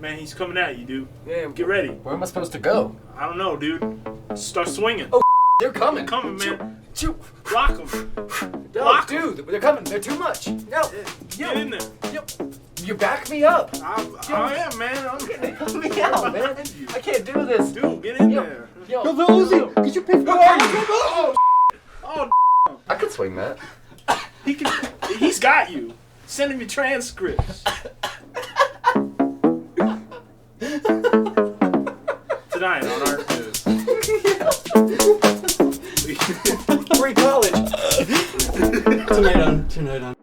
Man, he's coming at you, dude. Yeah, get ready. Where am I supposed to go? I don't know, dude. Start swinging. Oh, they're coming. They're coming, man. Block them. No, dude, they're coming. They're too much. No. Get in there. Yo. You back me up. I am, man. Help me out, man. I can't do this. Dude, get in there. Yo, Lil Uzi, could you pick me up? Oh, I could swing that. He's got you. Send him your transcripts. Tonight on Art News. Free college. Tonight on.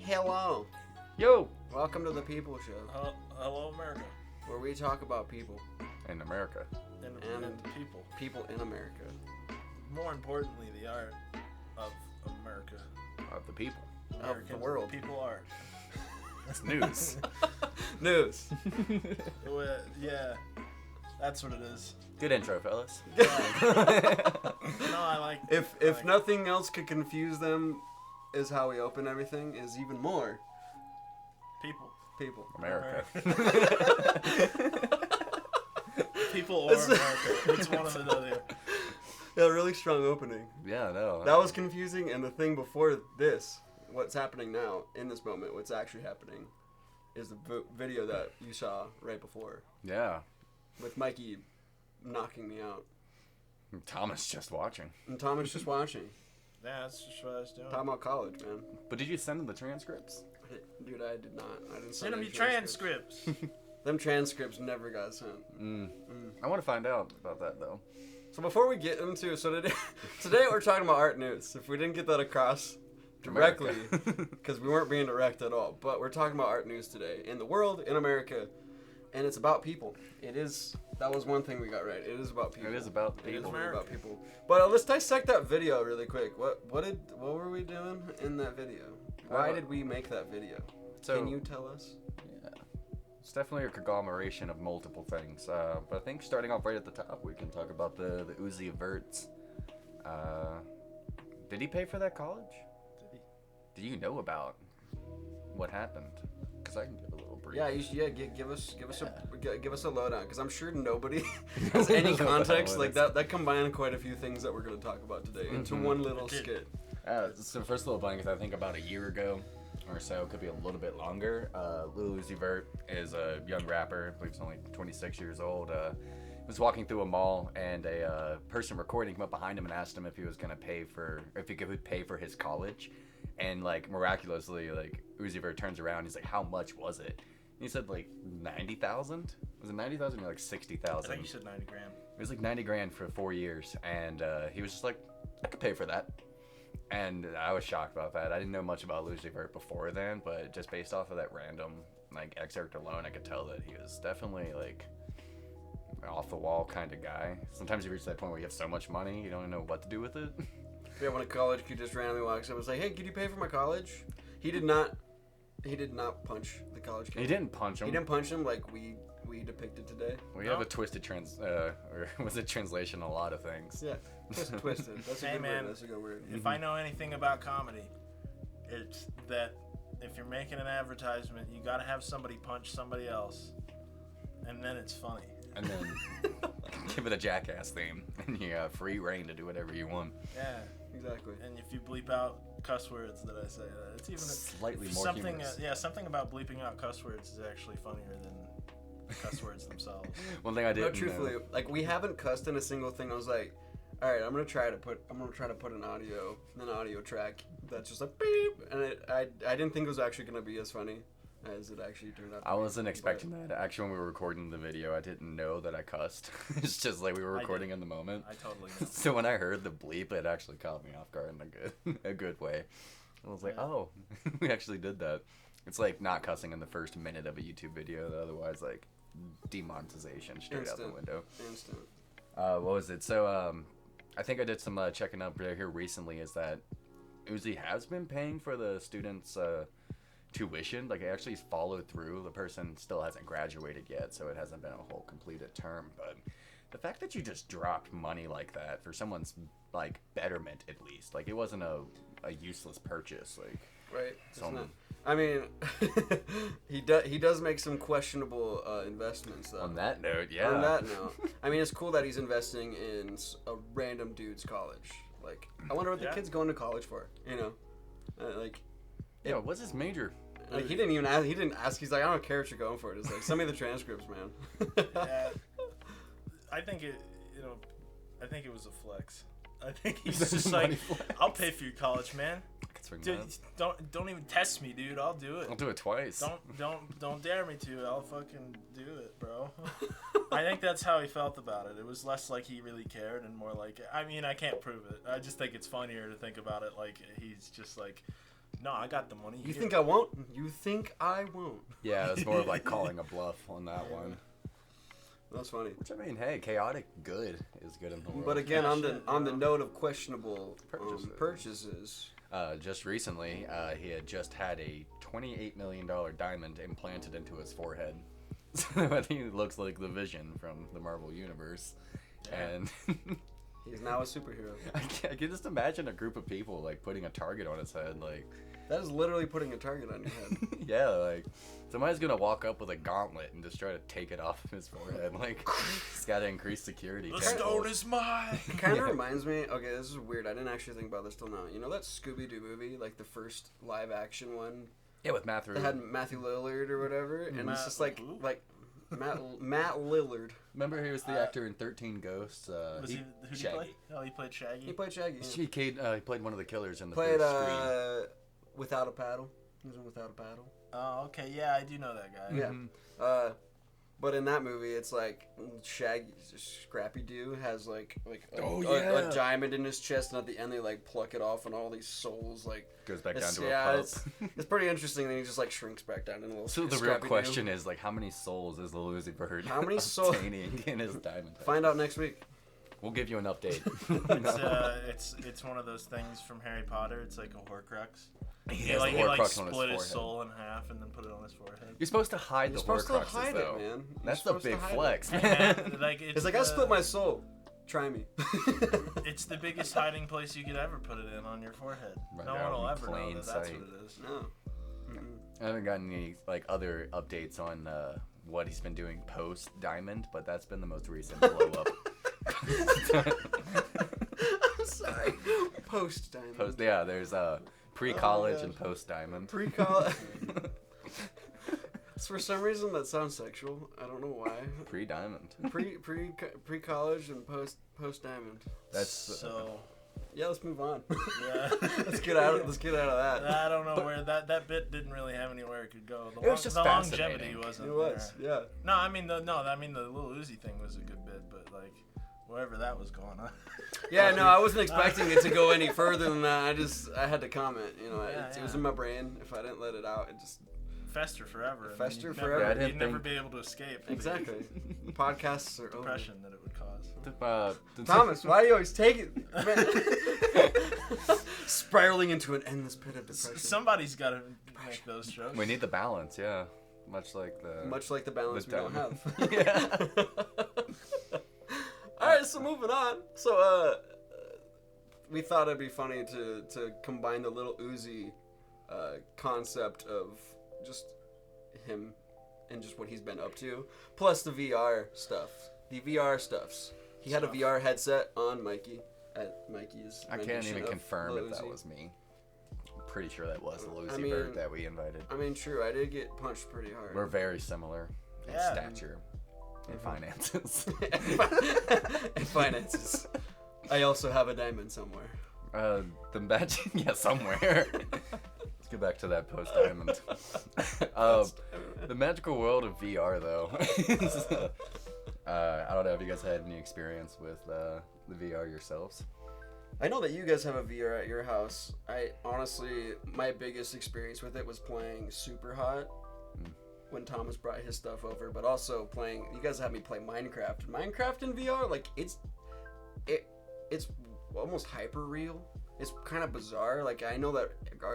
Hello. Yo. Welcome to the People Show. Hello, America. Where we talk about people. In America. And people. People in America. More importantly, the art of America. Of the people. Americans, of the world. People art. That's news. News. Yeah. That's what it is. Good intro, fellas. No, I like If nothing else could confuse them, is how we open everything, is even more. People. America. People or America. It's one of the other. Yeah, really strong opening. Yeah, no. That was confusing, and the thing before this, what's happening now, in this moment, what's actually happening, is the video that you saw right before. Yeah. With Mikey knocking me out. Thomas just watching. And Thomas just watching. Yeah, that's just what I was doing. Talking about college, man. But did you send him the transcripts? Dude, I did not. I didn't send them your transcripts. Them transcripts never got sent. I want to find out about that, though. So before we get into... today we're talking about art news. If we didn't get that across directly, because we weren't being direct at all. But we're talking about art news today in the world, in America, and it's about people. It is. That was one thing we got right. It is about people. It is about It is people. really about people. But let's dissect that video really quick. What were we doing in that video? Why did we make that video? So, Can you tell us? Yeah. It's definitely a conglomeration of multiple things. But I think starting off right at the top, we can talk about the Uzi Verts. Did he pay for that college? Do you know about what happened? Because I can give a little brief. Yeah, give us a lowdown, because I'm sure nobody has any context like that. That combined quite a few things that we're going to talk about today into one little skit. So first little blank is I think about a year ago or so, could be a little bit longer. Lil Uzi Vert is a young rapper. I believe he's only 26 years old. Was walking through a mall, and a person recording came up behind him and asked him if he was gonna if he could pay for his college. And like miraculously, like Uzi Vert turns around, he's like, "How much was it?" And he said like 90,000. Was it 90,000 or like 60,000? I think you said 90 grand. It was like 90 grand for 4 years, and he was just like, "I could pay for that." And I was shocked about that. I didn't know much about Uzi Vert before then, but just based off of that random like excerpt alone, I could tell that he was definitely like off the wall kind of guy. Sometimes you reach that point where you have so much money, you don't know what to do with it. Yeah, when a college kid just randomly walks up and was like, "Hey, could you pay for my college?" He did not punch the college kid. He didn't punch him. He didn't punch him like we depicted today. We have a twisted or was it translation on a lot of things. Yeah, twisted. That's a Hey, good man. word. That's a good word. If I know anything about comedy, it's that if you're making an advertisement, you gotta have somebody punch somebody else, and then it's funny. And then give it a Jackass theme, and you have free reign to do whatever you want. Yeah, Exactly. and if you bleep out cuss words that I say, it's even Slightly more something. humorous. Something about bleeping out cuss words is actually funnier than the cuss words themselves. One thing I No, didn't truthfully, know. like we haven't cussed in a single thing. I was like, all right, I'm gonna try to put an audio track that's just like beep, and I didn't think it was actually gonna be as funny as it actually turned out. I wasn't expecting that. Actually, when we were recording the video, I didn't know that I cussed. It's just like we were recording in the moment. I totally know. So when I heard the bleep, it actually caught me off guard in a good way. I was like, oh, we actually did that. It's like not cussing in the first minute of a YouTube video, otherwise like demonetization straight out the window. Instant. What was it? So I think I did some checking up here recently. Is that Uzi has been paying for the students' tuition? Like, it actually followed through. The person still hasn't graduated yet, so it hasn't been a whole completed term. But the fact that you just dropped money like that for someone's like betterment, at least, like it wasn't a useless purchase, like Right. So It's not. I mean, he does make some questionable investments though. on that note, yeah. On that note, I mean, it's cool that he's investing in a random dude's college. Like, I wonder what the kid's going to college for. You know, like. Yeah, what's his major? Like, he didn't even ask. He didn't ask. He's like, I don't care what you're going for. It's like, send me the transcripts, man. Yeah, I think it. I think it was a flex. I think he's just like, I'll pay for your college, man. Dude, don't even test me, dude. I'll do it. I'll do it twice. Don't dare me to. I'll fucking do it, bro. I think that's how he felt about it. It was less like he really cared and more like, I mean, I can't prove it. I just think it's funnier to think about it like he's just like, no, I got the money. You think I won't? You think I won't? Yeah, it's more of like calling a bluff on that one. That's funny. Which, I mean, hey, chaotic good is good in the world. But again, Yeah, on the note of questionable Purchases. Just recently, he had just had a $28 million diamond implanted into his forehead. So I think he looks like the Vision from the Marvel Universe. Yeah. And he's now a superhero. I can just imagine a group of people like putting a target on his head, like. That is literally putting a target on your head. Yeah, like somebody's gonna walk up with a gauntlet and just try to take it off of his forehead. Like, he's gotta increase security. The stone is mine. It kind of reminds me. Okay, this is weird. I didn't actually think about this till now. You know that Scooby-Doo movie, like the first live action one? Yeah, with Matthew. That had Matthew Lillard or whatever, and it's just like who? Matt Lillard. Remember, he was the actor in 13 Ghosts. Who did he play? Oh, he played Shaggy. He played Shaggy. He played one of the killers in the Played first Scream. Without a Paddle. He was in Without a Paddle. Oh, okay. Yeah, I do know that guy. Yeah. But in that movie, it's like Scrappy Doo has like yeah. a diamond in his chest, and at the end they like pluck it off, and all these souls like goes back down to a pup. It's pretty interesting. Then he just like shrinks back down in a little. So the real question is like, how many souls is the Lucy Bird how many souls obtaining in his diamond? Find out next week. We'll give you an update. It's one of those things from Harry Potter. It's like a Horcrux. He split his soul in half and then put it on his forehead. You're supposed to hide the Horcruxes, though. It, man. That's the big flex, man. It's like I split my soul. Try me. It's the biggest hiding place you could ever put it in, on your forehead. Right no out one will in ever know plain that's sight. what it is. No. I haven't gotten any like other updates on what he's been doing post Diamond, but that's been the most recent blow up. I'm sorry. Post Diamond. Yeah, there's pre-college and post Diamond. Pre-college. For some reason that sounds sexual. I don't know why. Pre-Diamond. Pre-college and post Diamond. That's so. Yeah, let's move on. Yeah. Let's get out of that. I don't know where that bit didn't really have anywhere it could go. It was just the fascinating. longevity wasn't It was, there. yeah. No, I mean the Lil Uzi thing was a good bit, but like wherever that was going on. Yeah, no, I wasn't expecting it to go any further than that. I had to comment. You know, Yeah, it was in my brain. If I didn't let it out, it just fester forever. and Fester you'd forever. Never, Yeah, you'd never be able to escape. Exactly. Podcasts are over. Depression that it would cause. Thomas, why do you always take it? Spiraling into an endless pit of depression. Somebody's got to make those jokes. We need the balance, yeah. Much like the balance we don't have. Yeah. All right, so moving on. So we thought it'd be funny to combine the Little Uzi concept of just him and just what he's been up to, plus the VR stuff. The VR stuffs. He had a VR headset on Mikey at Mikey's. I can't even confirm Lil if that Uzi. was me. I'm pretty sure that was the Lucy I mean- Bird that we invited. I mean, true. I did get punched pretty hard. We're very similar in Yeah. stature and finances. And finances. I also have a diamond somewhere. The magic, yeah, somewhere. Let's get back to that post diamond. The magical world of VR, though. I don't know if you guys had any experience with the VR yourselves. I know that you guys have a VR at your house. I honestly, my biggest experience with it was playing Super Hot when Thomas brought his stuff over, but also playing. You guys had me play Minecraft. Minecraft in VR, like it's almost hyper real. It's kind of bizarre. Like I know that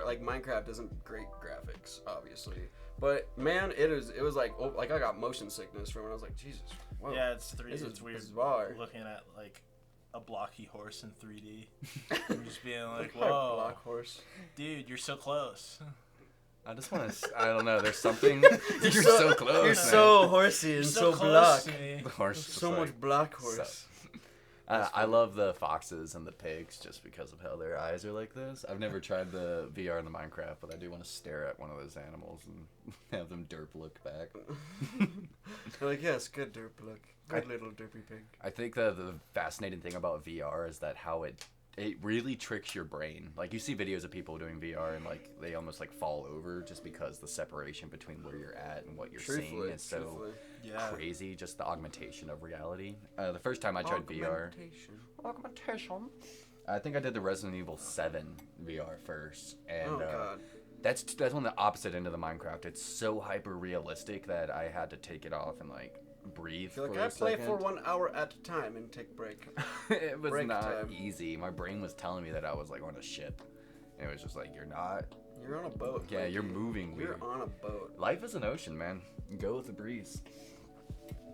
like Minecraft isn't great graphics, obviously, but man, it was like I got motion sickness from it. I was like, Jesus. Whoa, Yeah, it's weird bizarre. looking at like a blocky horse in 3D and just being like, Look at our whoa, block horse. dude, you're so close. I just want to. I don't know. There's something. You're so close. You're man. so horsey and You're so close block. to me. The horse. is So like- much block horse. I love the foxes and the pigs just because of how their eyes are like this. I've never tried the VR in the Minecraft, but I do want to stare at one of those animals and have them derp look back. They're like, yes, good derp look. Good little derpy pig. I think the fascinating thing about VR is that how it really tricks your brain. Like you see videos of people doing VR and like they almost like fall over just because the separation between where you're at and what you're seeing is so crazy. Just the augmentation of reality. The first time I tried VR, augmentation. I think I did the Resident Evil 7 VR first, and God. that's on the opposite end of the Minecraft. It's so hyper realistic that I had to take it off and like breathe. I feel like for I a play second. for 1 hour at a time and take break. It was break not time. easy. My brain was telling me that I was like on a ship. And it was just like, you're not. You're on a boat. Yeah, Mikey. you're moving weird. You're on a boat. Life is an ocean, man. Go with the breeze.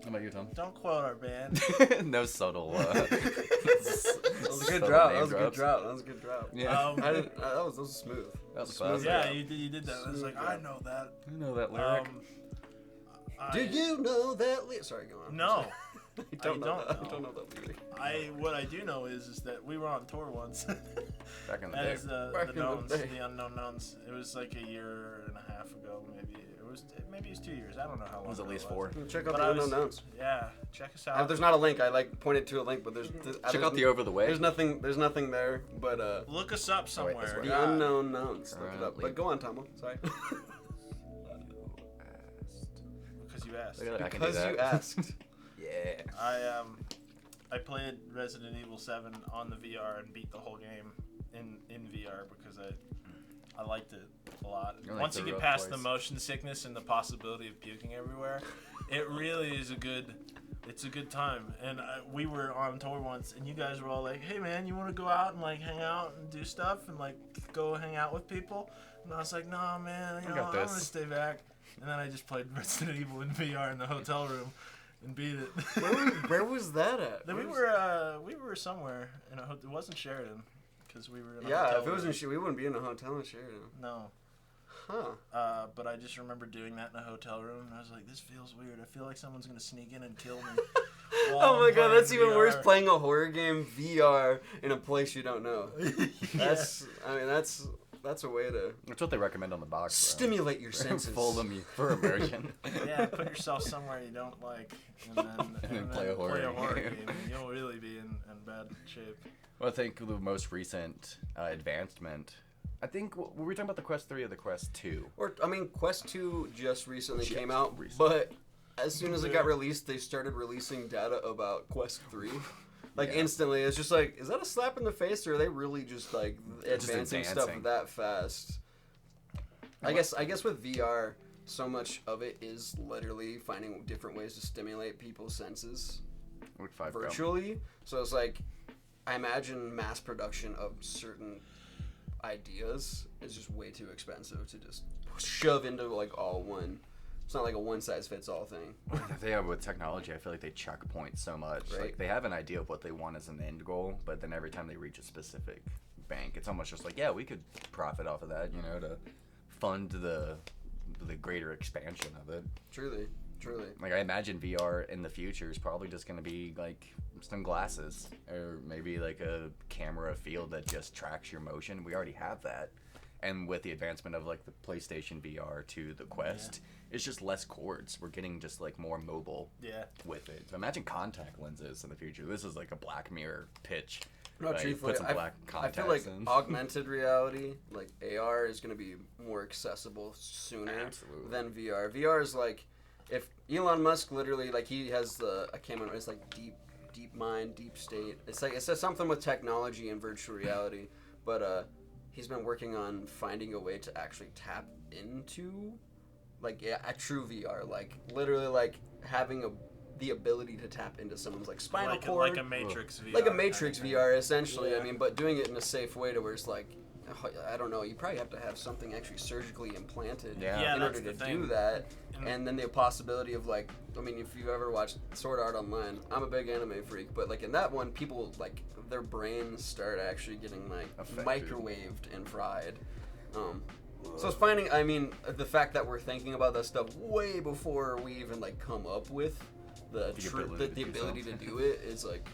How about you, Tom? Don't quote our band. No subtle. That was a good subtle drop. name That was a good drops. drop. That was a good drop. Yeah. I didn't. That was smooth. That was Smooth. classic. Yeah, you did that. I was like, I know that. You know that lyric. Do you know that? Sorry, go on. No. I don't know don't that. know. I don't know that lyric. What I do know is that we were on tour once Back in the day. as the Back in the knowns, day. the unknown knowns. It was like a year and a half ago, maybe. Maybe it was 2 years. I don't know how long. It was at ago least it 4. Check out But the I unknown was- nouns. Yeah, check us out. There's not a link. I like pointed to a link, but there's Check out the over the way. There's nothing there, but Look us up Oh, wait, that's somewhere. right. the Yeah. unknown nouns. Look it up. Currently. But go on, Tomo. Sorry. Because because you asked. I can do Because that. you asked. Yeah. I played Resident Evil 7 on the VR and beat the whole game in VR because I liked it a lot. You're like Once you the get rough past boys. the motion sickness and the possibility of puking everywhere, it really is a good time. And we were on tour once, and you guys were all like, "Hey man, you want to go out and like hang out and do stuff and like go hang out with people?" And I was like, "No man, I'm gonna stay back." And then I just played Resident Evil in VR in the hotel room and beat it. Where was that at? Then we were somewhere in a it wasn't Sheridan because we were in a Yeah, hotel if it was room. in we wouldn't be in a hotel in Sheridan. No. Huh. But I just remember doing that in a hotel room, and I was like, "This feels weird. I feel like someone's gonna sneak in and kill me." Oh my god, that's even worse. VR. Playing a horror game VR in a place you don't know. That's a way to That's what they recommend on the box. Bro. stimulate your senses. Full for immersion. Yeah, put yourself somewhere you don't like, and then play a horror game. game. And you'll really be in bad shape. Well, I think the most recent advancement. I think were we talking about the Quest 3 or the Quest 2? Or I mean, Quest 2 just recently Just came out, recently. but as soon as it got released, they started releasing data about Quest 3. Like Yeah. instantly, it's just like, is that a slap in the face, or are they really just like Just advancing stuff advancing. that fast? I guess with VR, so much of it is literally finding different ways to stimulate people's senses Where'd 5 go? virtually. So it's like, I imagine mass production of certain ideas is just way too expensive to just shove into like all one. It's not like a one size fits all thing. They have with technology. I feel like they check points so much. Right. Like they have an idea of what they want as an end goal, but then every time they reach a specific bank, it's almost just like, yeah, we could profit off of that, to fund the greater expansion of it. Truly. Like I imagine VR in the future is probably just going to be like some glasses or maybe like a camera field that just tracks your motion. We already have that. And with the advancement of like the PlayStation VR to the Quest, it's just less cords. We're getting just like more mobile with it. So imagine contact lenses in the future. This is like a Black Mirror pitch. No, Right? truthfully, Put some black I contacts feel like in. augmented reality, like AR, is going to be more accessible sooner Absolutely. than VR. VR is like, if Elon Musk literally, like he has I can't remember, it's like deep mind, deep state. It's like, it says something with technology and virtual reality, but he's been working on finding a way to actually tap into, like, a true VR, like literally like having the ability to tap into someone's like spinal cord, like a Matrix VR. like a Matrix kind of VR, essentially. Yeah. I mean, but doing it in a safe way to where it's like, I don't know, you probably have to have something actually surgically implanted Yeah. in order that's to the do thing. that. And then the possibility of like, I mean, if you've ever watched Sword Art Online, I'm a big anime freak, but like in that one, people like their brains start actually getting like Affected. microwaved and fried. So it's finding, I mean, the fact that we're thinking about that stuff way before we even like come up with the ability to do it is like,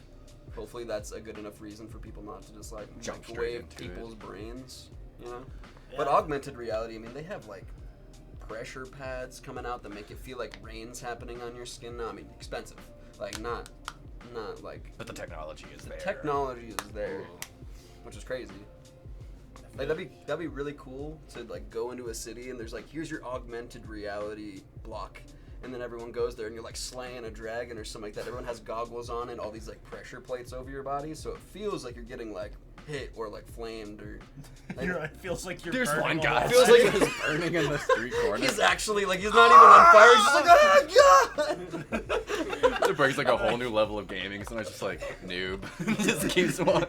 hopefully that's a good enough reason for people not to just like Jump straight microwave into people's brains, Yeah. But augmented reality, I mean, they have like pressure pads coming out that make it feel like rain's happening on your skin. No, I mean, expensive, like not like. But the technology is there. Technology is there, Ooh. which is crazy. Like that'd be really cool to like go into a city and there's like, here's your augmented reality block, and then everyone goes there and you're like slaying a dragon or something like that. Everyone has goggles on and all these like pressure plates over your body, so it feels like you're getting like hit or like flamed or. Like, It feels like you're. There's burning one all guy. the Feels time. like- he's burning in the street corner. he's actually like he's not even on fire. He's just like, oh god. It brings like a whole new level of gaming. So it's just like noob. Just keeps on.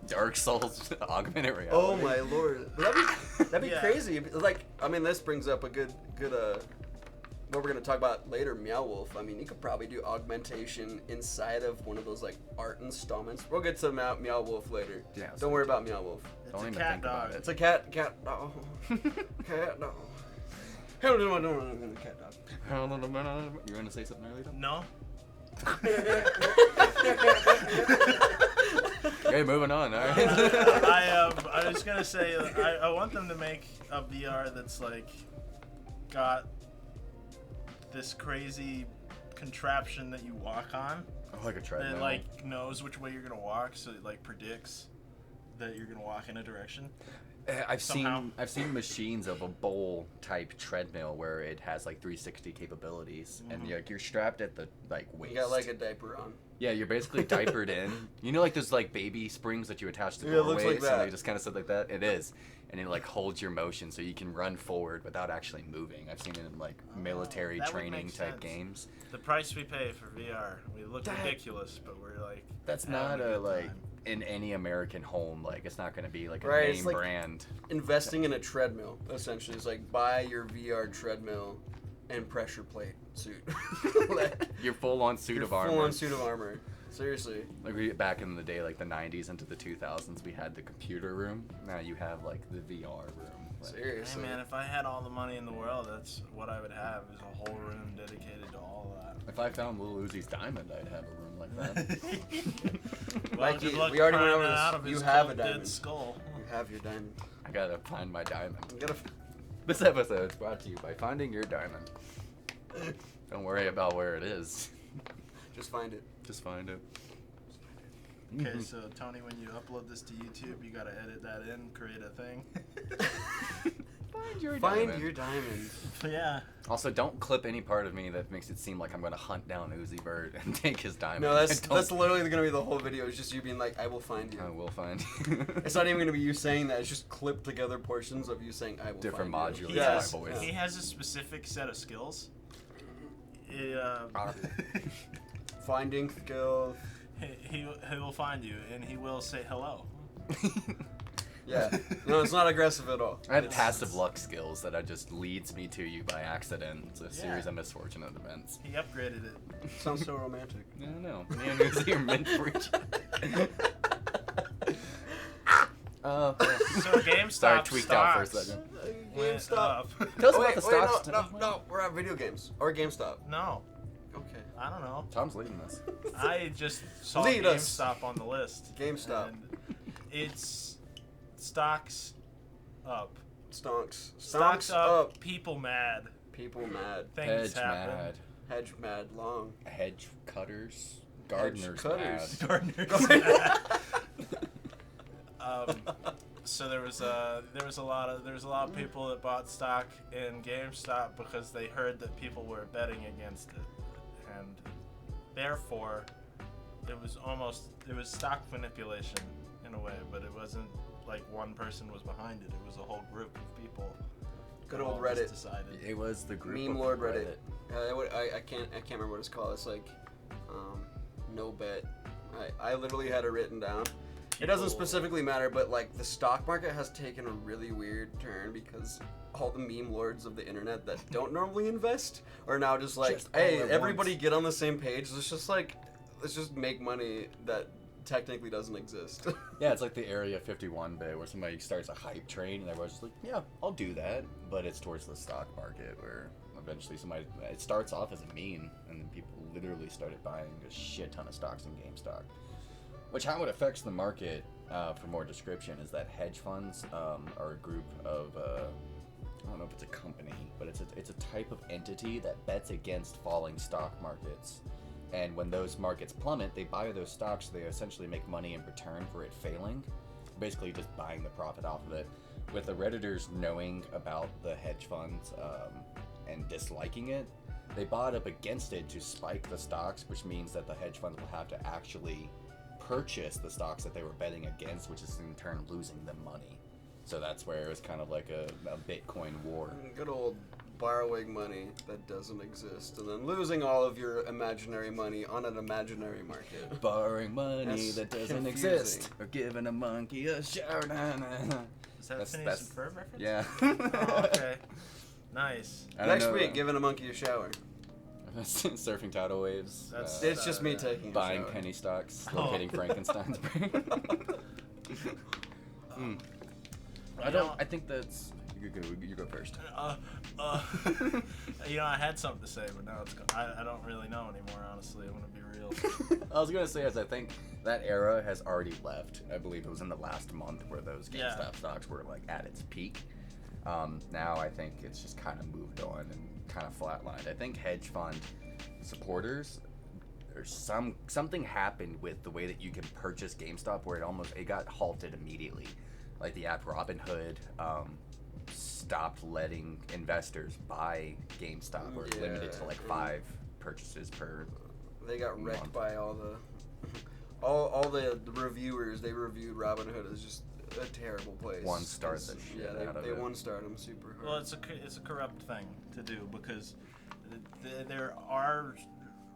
Dark Souls augmented reality. Oh my lord, that'd be Yeah. crazy. Like, I mean, this brings up a good what we're gonna talk about later, Meow Wolf. I mean, you could probably do augmentation inside of one of those like art installments. We'll get to Meow Wolf later. Yeah, Don't worry about Meow Wolf. It's Don't a even cat think about dog. it. It's a cat dog. Cat dog. Hell no, cat dog. You want to say something earlier? No. Okay, moving on. All right. I was gonna say I want them to make a VR that's like got this crazy contraption that you walk on Oh, like a treadmill. that like knows which way you're gonna walk, so it like predicts that you're gonna walk in a direction. I've Somehow. seen machines of a bowl type treadmill where it has like 360 capabilities, and you're strapped at the like waist. You got like a diaper on. Yeah, you're basically diapered in. You know, like those like baby springs that you attach to Yeah, it looks doorways, like and that. they just kind of sit like that. It is, and it like holds your motion, so you can run forward without actually moving. I've seen it in like military that would training make type sense. games. The price we pay for VR, we look That- ridiculous, but we're like. That's having not a a good like time. in any American home. Like it's not going to be like a Right, name it's like- brand. Investing in a treadmill, essentially, is like buy your VR treadmill and pressure plate suit. Like, Your full-on suit your of armor. full-on suit of armor. Seriously. Like back in the day, like the 90s into the 2000s, we had the computer room. Now you have like the VR room. Like, Hey Seriously. man, if I had all the money in the world, that's what I would have, is a whole room dedicated to all that. if I found Lil Uzi's diamond, I'd have a room like that. Well, Mikey, good luck we already went prying over that this. out of You his have a cold, dead diamond. skull. You have your diamond. I gotta find my diamond. You gotta. This episode is brought to you by finding your diamond. Don't worry about where it is. Just find it. Just find it. Okay, so Tony, when you upload this to YouTube, you gotta edit that in, create a thing. Find your Find diamond. your diamond. Yeah. Also, don't clip any part of me that makes it seem like I'm gonna hunt down Uzi Vert and take his diamond. No, that's Don't- that's literally gonna be the whole video. It's just you being like, "I will find you." I will find you. It's not even gonna be you saying that. It's just clipped together portions of you saying, "I will Different find you." modules He of my has, voice. he has a specific set of skills. Finding skills. He will find you and he will say hello. Yeah. No, it's not aggressive at all. I have It's- passive luck skills that just leads me to you by accident. It's a series Yeah. of misfortunate events. He upgraded it. Sounds so romantic. I don't know. Me and Uzi are meant for each other. So GameStop Sorry, tweaked out for a stocks second. went GameStop. up. Tell us Oh, about wait, the wait, stocks. no, we're at video games or GameStop. No, Okay. I don't know. Tom's leading this. I just saw Lead us. GameStop on the list. GameStop. And it's stocks up. Stonks. Stocks Stonks up. People mad. People mad. Things Hedge happen. mad. Hedge mad long. Hedge cutters. Gardeners cutters. mad. Gardeners mad. So there was a lot of people that bought stock in GameStop because they heard that people were betting against it, and therefore it was stock manipulation in a way, but it wasn't like one person was behind it. It was a whole group of people. Good that old all just Reddit. decided. It was the group Meme of Lord Reddit. I can't remember what it's called. It's like no bet. I literally had it written down. It doesn't People- specifically matter, but like the stock market has taken a really weird turn because all the meme lords of the internet that don't normally invest are now just like, Just all hey, at everybody once. get on the same page. Let's just make money that technically doesn't exist. Yeah, it's like the Area 51 bit where somebody starts a hype train and everyone's just like, yeah, I'll do that. But it's towards the stock market where eventually it starts off as a meme and then people literally started buying a shit ton of stocks in GameStop. Which, how it affects the market, for more description, is that hedge funds are a group of, I don't know if it's a company, but it's a type of entity that bets against falling stock markets. And when those markets plummet, they buy those stocks, so they essentially make money in return for it failing. Basically just buying the profit off of it. With the Redditors knowing about the hedge funds and disliking it, they bought up against it to spike the stocks, which means that the hedge funds will have to actually purchase the stocks that they were betting against, which is in turn losing them money. So that's where it was kind of like a Bitcoin war. Good old borrowing money that doesn't exist and then losing all of your imaginary money on an imaginary market. Borrowing money That's that doesn't confusing. exist, or giving a monkey a shower. Is that That's- a Phineas that's- and Ferb reference? Yeah. Oh, okay. Nice. I don't Next know, week, giving a monkey a shower. surfing tidal waves. That's- It's just me taking buying a shower. penny stocks, Oh. locating Frankenstein's brain. I You don't. know- I think that's. You go first. You know, I had something to say, but now it's gone. I don't really know anymore, honestly. I'm gonna be real. I was gonna say, as I think that era has already left. I believe it was in the last month where those GameStop Yeah. stocks were like at its peak. Now I think it's just kind of moved on and kind of flatlined. I think hedge fund supporters, or something happened with the way that you can purchase GameStop where it got halted immediately. like the app Robinhood stopped letting investors buy GameStop, or limited to like 5 purchases per. They got wrecked month. by all the reviewers. They reviewed Robinhood as just a terrible place. One star the shit out of they it. one starred them super hard. Well, it's a corrupt thing to do because there are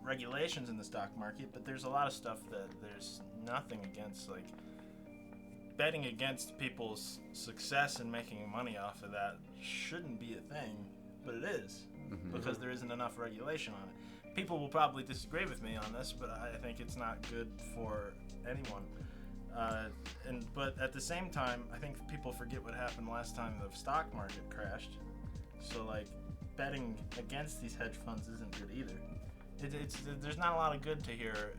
regulations in the stock market, but there's a lot of stuff that there's nothing against, like betting against people's success and making money off of that shouldn't be a thing, but it is because there isn't enough regulation on it. People will probably disagree with me on this, but I think it's not good for anyone. But at the same time, I think people forget what happened last time the stock market crashed. So like betting against these hedge funds isn't good either. There's not a lot of good to hear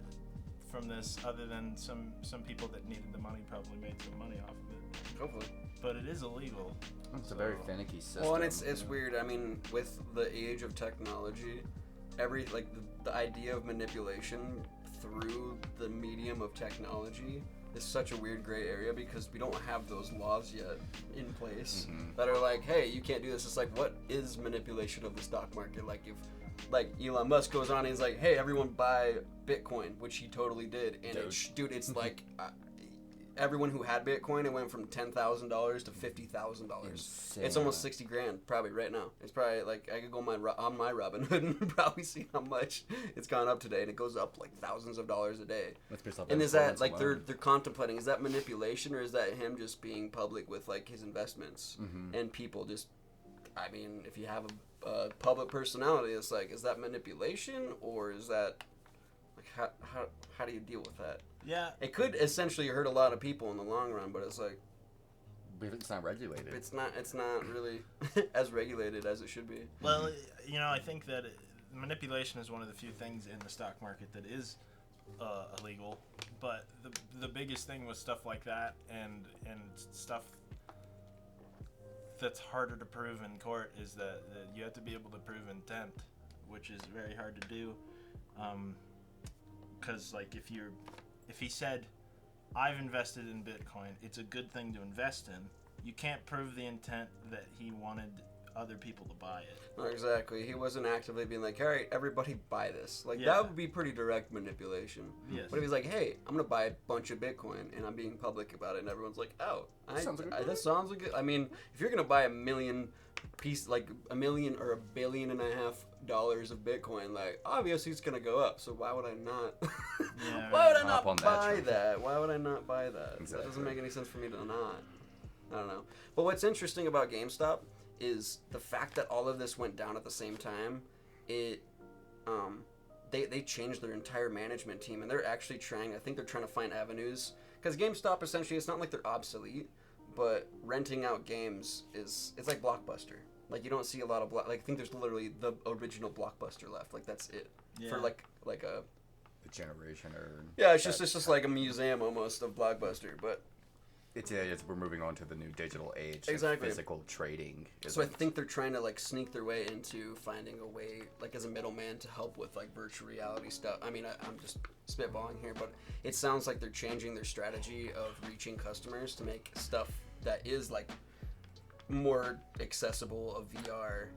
from this, other than some people that needed the money probably made some money off of it. Hopefully. But it is illegal. It's a very finicky system. Well, and it's weird. I mean, with the age of technology, the idea of manipulation through the medium of technology is such a weird gray area because we don't have those laws yet in place that are like, hey, you can't do this. It's like, what is manipulation of the stock market? Like if Elon Musk goes on and he's like, hey, everyone buy Bitcoin, which he totally did, and it's like everyone who had Bitcoin, it went from $10,000 to $50,000. It's almost $60,000 probably right now. It's probably like I could go on my Robinhood and probably see how much it's gone up today, and it goes up like thousands of dollars a day. And is that like they're contemplating? Is that manipulation, or is that him just being public with like his investments and people just? I mean, if you have a public personality, it's like, is that manipulation, or is that like how do you deal with that? Yeah. It could essentially hurt a lot of people in the long run, but it's like it's not regulated. It's not really as regulated as it should be. Well, I think that manipulation is one of the few things in the stock market that is illegal. But the biggest thing with stuff like that and stuff that's harder to prove in court is that you have to be able to prove intent, which is very hard to do. Because like if he said, I've invested in Bitcoin, it's a good thing to invest in, you can't prove the intent that he wanted other people to buy it. No, exactly. He wasn't actively being like, all right, everybody buy this. Like, that would be pretty direct manipulation. Yes. But if he's like, hey, I'm going to buy a bunch of Bitcoin, and I'm being public about it, and everyone's like, oh, that sounds like I mean, if you're going to buy a million or $1.5 billion of Bitcoin, like, obviously it's going to go up, so why would I not why would I not buy that? Why would I not buy that? Exactly. That doesn't make any sense for me to not. I don't know. But what's interesting about GameStop is the fact that all of this went down at the same time. They changed their entire management team, and they're actually trying to find avenues, because GameStop essentially, it's not like they're obsolete, but renting out games it's like Blockbuster. Like, you don't see a lot of I think there's literally the original Blockbuster left. Like, that's it. For like a generation or it's just like a museum almost of Blockbuster, but we're moving on to the new digital age. Exactly. Physical trading. So I think they're trying to like sneak their way into finding a way, like as a middleman, to help with like virtual reality stuff. I mean, I'm just spitballing here, but it sounds like they're changing their strategy of reaching customers to make stuff that is like more accessible of VR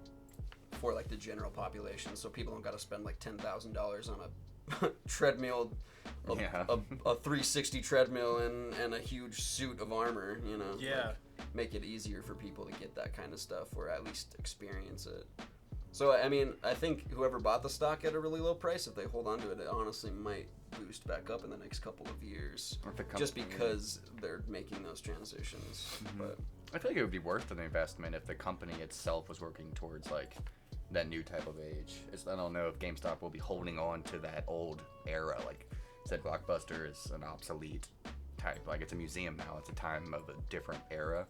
for like the general population, so people don't got to spend like $10,000 on a treadmill, a 360 treadmill and a huge suit of armor, like, make it easier for people to get that kind of stuff, or at least experience it. So I mean, I think whoever bought the stock at a really low price, if they hold on to it, it honestly might boost back up in the next couple of years, just because they're making those transitions. But I feel like it would be worth an investment if the company itself was working towards like that new type of age. I don't know if GameStop will be holding on to that old era. Like I said, Blockbuster is an obsolete type. Like, it's a museum now. It's a time of a different era.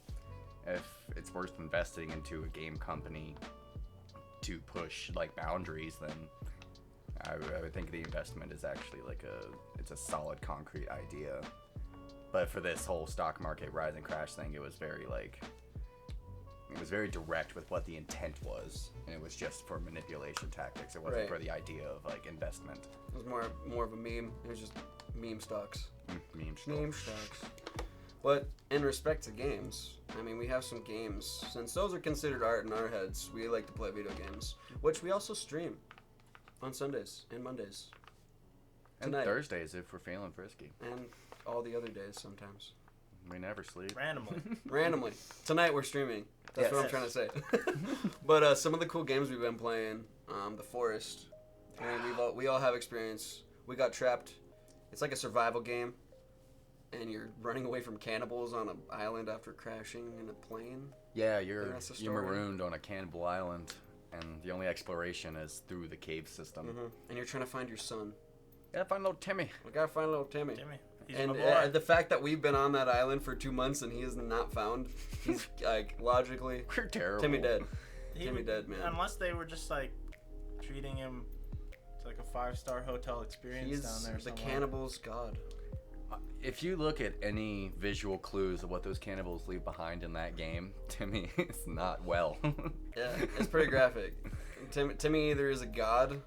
If it's worth investing into a game company to push like boundaries, then I would think the investment is actually like it's a solid concrete idea. But for this whole stock market rise and crash thing, it was very direct with what the intent was, and it was just for manipulation tactics. It wasn't for the idea of like investment. It was more of a meme. It was just meme stocks. Meme stocks. But in respect to games, I mean, we have some games. Since those are considered art in our heads, we like to play video games, which we also stream on Sundays and Mondays. And Tonight. Thursdays if we're feeling frisky. And all the other days sometimes. We never sleep. Randomly. Tonight we're streaming. That's what I'm trying to say. But some of the cool games we've been playing, The Forest. I mean, we all have experience. We got trapped. It's like a survival game. And you're running away from cannibals on an island after crashing in a plane. Yeah, you're marooned on a cannibal island, and the only exploration is through the cave system. Mm-hmm. And you're trying to find your son. Gotta find little Timmy. We gotta find little Timmy. He's And my boy. the fact that we've been on that island for 2 months and he is not found, he's like logically. We're terrible. Timmy dead. He Timmy would- dead, man. Unless they were just like treating him like a 5-star hotel experience He's down there. the somewhere. cannibal's god. If you look at any visual clues of what those cannibals leave behind in that game, Timmy is not well. Yeah, it's pretty graphic. Timmy either is a god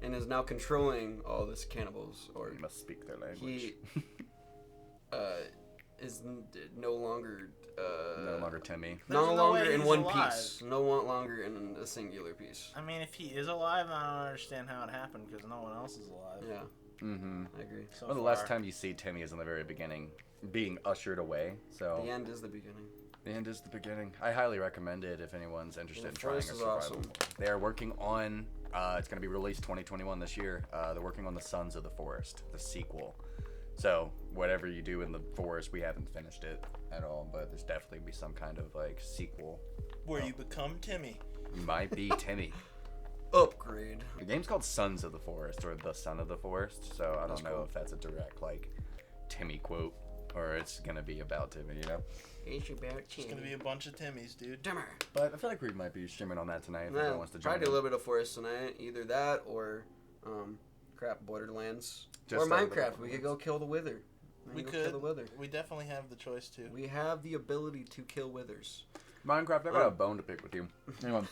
and is now controlling all this cannibals, or You must speak their language. he is no longer No longer Timmy. no There's no longer way in he's one alive. piece. No longer in a singular piece. I mean, if he is alive, I don't understand how it happened because no one else is alive. Yeah, Mm-hmm. I agree. So Well, the far. last time you see Timmy is in the very beginning, being ushered away. So The end is the beginning. the end is the beginning. I highly recommend it if anyone's interested in The trying a Forest is survival. awesome. They are working on. It's going to be released 2021 this year. They're working on the Sons of the Forest, the sequel. So whatever you do in the forest, we haven't finished it at all, but there's definitely be some kind of like sequel. Where you become Timmy. You might be Timmy. Upgrade. The game's called Sons of the Forest or The Son of the Forest, so I don't That's know cool. if that's a direct like Timmy quote or it's gonna be about Timmy, you know. It's about It's gonna be a bunch of Timmys, dude. Dimmer. But I feel like we might be streaming on that tonight if Nah, anyone wants to join. probably do a in. little bit of Forest tonight. Either that or, Borderlands. Just or started Minecraft. with We could go kill the Wither. We go could. kill the Wither. We definitely have the choice too. We have the ability to kill Withers. Minecraft, I got a bone to pick with you. Hang on.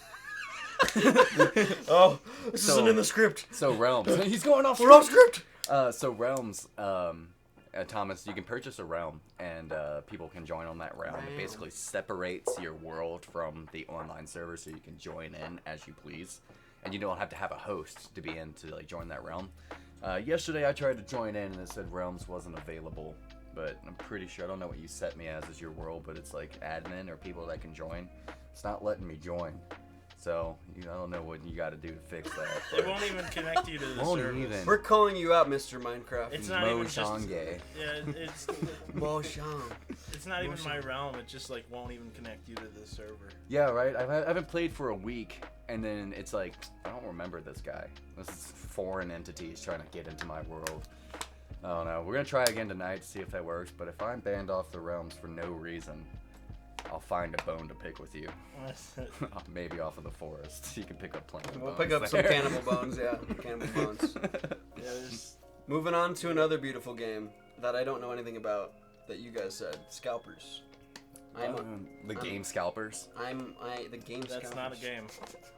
Oh, this So- isn't in the script. So Realms. He's going off. We're off script. So Realms, Thomas, you can purchase a realm, and people can join on that realm. It Realm. basically separates your world from the online server, so you can join in as you please, and you don't have to have a host to be in to like join that realm. Yesterday I tried to join in, and it said Realms wasn't available, but I'm pretty sure I don't know what you set me as your world, but it's like admin or people that can join. It's not letting me join. So, I don't know what you got to do to fix that. It won't even connect you to the Won't service. even. We're calling you out, Mr. Minecraft. It's not even just. Mojang. Yeah, it's Mojang. it's not even my realm. It just like won't even connect you to the server. Yeah, right. I haven't played for a week, and then it's like I don't remember this guy. This is foreign entities trying to get into my world. I don't know. We're gonna try again tonight to see if that works. But if I'm banned off the realms for no reason, I'll find a bone to pick with you. Maybe off of the forest. You can pick up plenty. We'll pick up some cannibal bones. Yeah, cannibal bones. Yeah, there's Moving on to another beautiful game that I don't know anything about that you guys said. Scalpers. The game scalpers. The game that's Scalpers. not a game.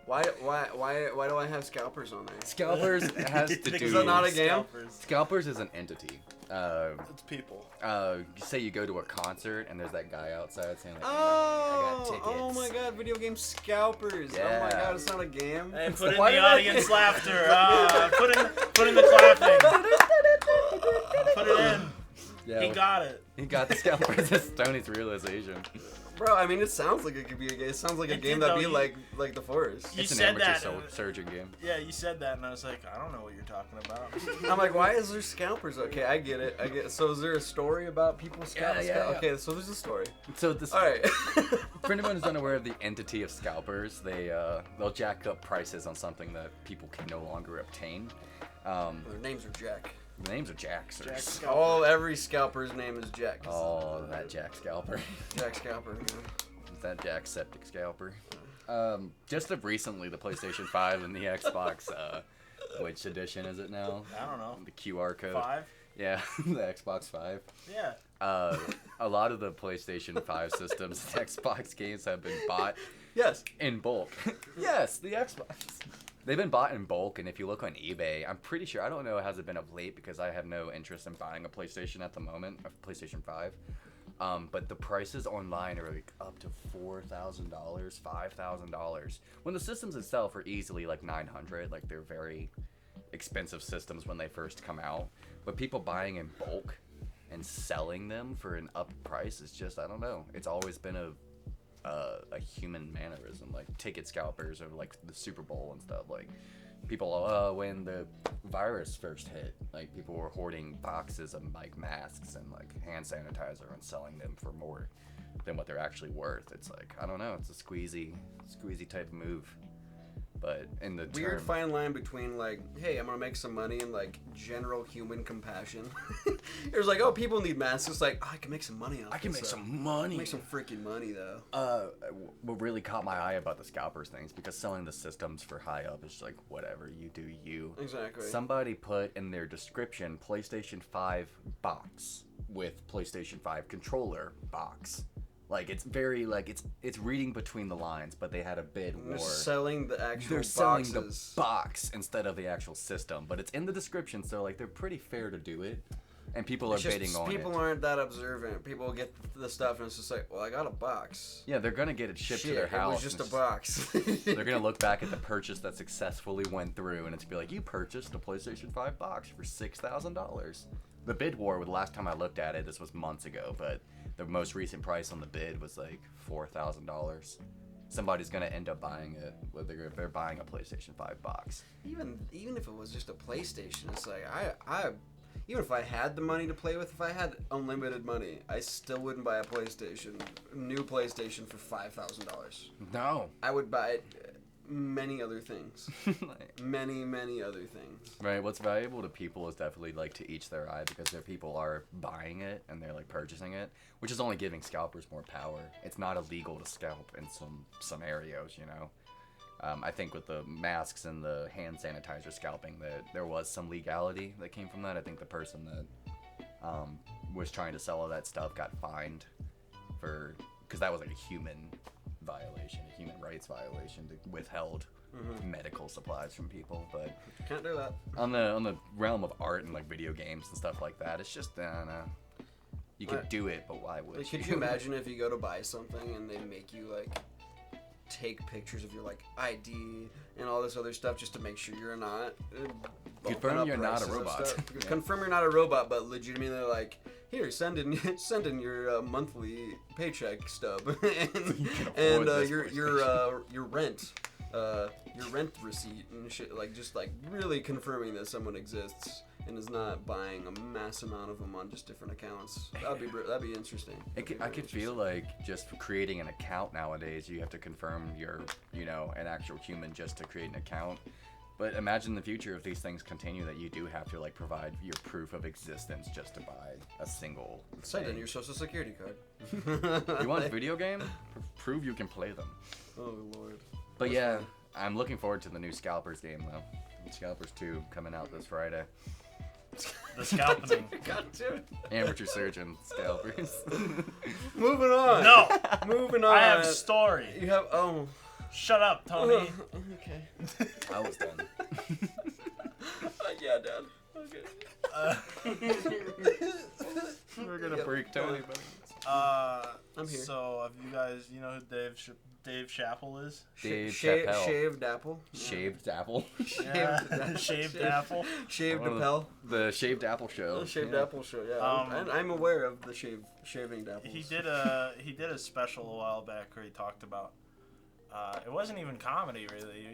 Why do I have Scalpers on there? Scalpers has to Is do. that not a game? Scalpers. Scalpers is an entity. It's people. You say you go to a concert and there's that guy outside saying like, Oh, I got tickets. oh my god, video game Scalpers. Oh my Yeah. god, it's not a game. Hey, It's put in why the did I- audience laughter. Put in the clapping. Put it in. Yeah, He got it. He got the scalpers. That's Tony's realization. Bro, I mean, it sounds like it could be a game. It sounds like a It game did, that'd though. be like the Forest. You It's an said amateur that. surgeon game. Yeah, you said that, and I was like, I don't know what you're talking about. I'm like, why is there Scalpers? Okay, I get it. So is there a story about people scalp? Yeah. Okay, so there's a story. So this, All right. for anyone who's unaware of the entity of scalpers, they'll jack up prices on something that people can no longer obtain. Their names are Jack. The names are Jacksers. Jack Scalper. Every scalper's name is Jack. Oh, that Jack scalper. Jack Scalper. Man. That Jack septic scalper. Just of recently, the PlayStation 5 and the Xbox. Which edition is it now? I don't know. The QR code. 5? Yeah, the Xbox 5. Yeah. A lot of the PlayStation 5 systems and Xbox games have been bought Yes. in bulk. Yes, the Xbox. They've been bought in bulk, and if you look on eBay, I'm pretty sure, I don't know, has it been of late because I have no interest in buying a PlayStation at the moment, a PlayStation 5. But the prices online are like up to $4,000, $5,000. When the systems itself are easily like $900, like they're very expensive systems when they first come out. But people buying in bulk and selling them for an up price is just, I don't know. It's always been a human mannerism, like ticket scalpers or like the Super Bowl and stuff. Like people, when the virus first hit, like people were hoarding boxes of like masks and like hand sanitizer and selling them for more than what they're actually worth. It's like, I don't know, it's a squeezy type of move. But in the weird fine line between like, hey, I'm gonna make some money and like general human compassion. It was like, oh, people need masks. It's like, oh, I can make some money off. I can make some money. Make some freaking money though. What really caught my eye about the scalpers things, because selling the systems for high up is just like, whatever, you do you. Exactly. Somebody put in their description PlayStation 5 box with PlayStation 5 controller box. Like, it's very, like, it's reading between the lines, but they had a bid war. They're selling the actual They're boxes. selling the box instead of the actual system, but it's in the description, so, like, they're pretty fair to do it, and people are bidding on it. People aren't that observant. People get the stuff, and it's just like, well, I got a box. Yeah, they're gonna get it shipped to their house. It was just a box. They're gonna look back at the purchase that successfully went through, and it's be like, you purchased a PlayStation 5 box for $6,000. The bid war, the last time I looked at it, this was months ago, but the most recent price on the bid was like $4,000. Somebody's gonna end up buying it, whether they're buying a PlayStation 5 box. Even if it was just a PlayStation, it's like I even if I had the money to play with, if I had unlimited money, I still wouldn't buy a new PlayStation for $5,000. No. I would buy many other things. many other things. Right, what's valuable to people is definitely like to each their eye, because their people are buying it and they're like purchasing it, which is only giving scalpers more power. It's not illegal to scalp in some scenarios, you know. I think with the masks and the hand sanitizer scalping, that there was some legality that came from that. I think the person that was trying to sell all that stuff got fined because that was like a human violation, a human rights violation, to withheld medical supplies from people. But can't do that. On the realm of art and like video games and stuff like that, it's just you could do it, but why would you? Could you imagine if you go to buy something and they make you like take pictures of your like ID and all this other stuff just to make sure you're not confirm you're not a robot. Yeah. Confirm you're not a robot, but legitimately they're like, here, send in your monthly paycheck stub and your rent receipt and shit, like just like really confirming that someone exists and is not buying a mass amount of them on just different accounts. That'd be interesting. I could feel like just creating an account nowadays, you have to confirm you're, an actual human just to create an account. But imagine in the future if these things continue, that you do have to like provide your proof of existence just to buy a single Send in your social security card. You want a video game? Prove you can play them. Oh Lord. But yeah, I'm looking forward to the new Scalpers game though. Scalpers 2 coming out this Friday. The scalping. God damn it. Amateur surgeon scalpers. Moving on. No. Moving on. I have a story. You have Shut up, Tony. Okay. I was done. Yeah, Dad. Okay. We're gonna break Tony, but I'm here. So, have you guys, you know who Dave Chappell is? Dave Chappelle. Shaved apple. Shaved apple. Yeah. Shaved apple. Shaved apple. The Shaved Apple Show. The Shaved Apple Show. Yeah. I'm aware of the shaving apples. He did a special a while back where he talked about. It wasn't even comedy really.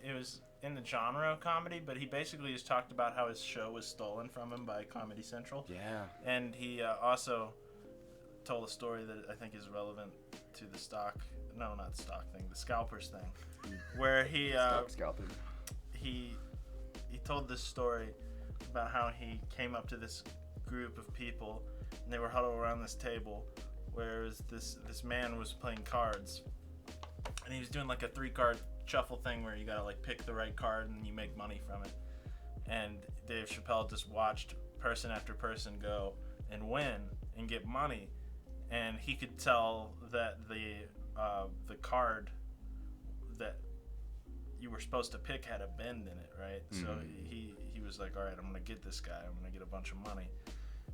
It was in the genre of comedy, but he basically just talked about how his show was stolen from him by Comedy Central. Yeah. And he also told a story that I think is relevant to the the scalpers thing, where he scalping. He told this story about how he came up to this group of people and they were huddled around this table, whereas this man was playing cards. And he was doing like a 3-card shuffle thing where you gotta like pick the right card and you make money from it. And Dave Chappelle just watched person after person go and win and get money. And he could tell that the card that you were supposed to pick had a bend in it, right? Mm-hmm. So he was like, all right, I'm gonna get this guy. I'm gonna get a bunch of money.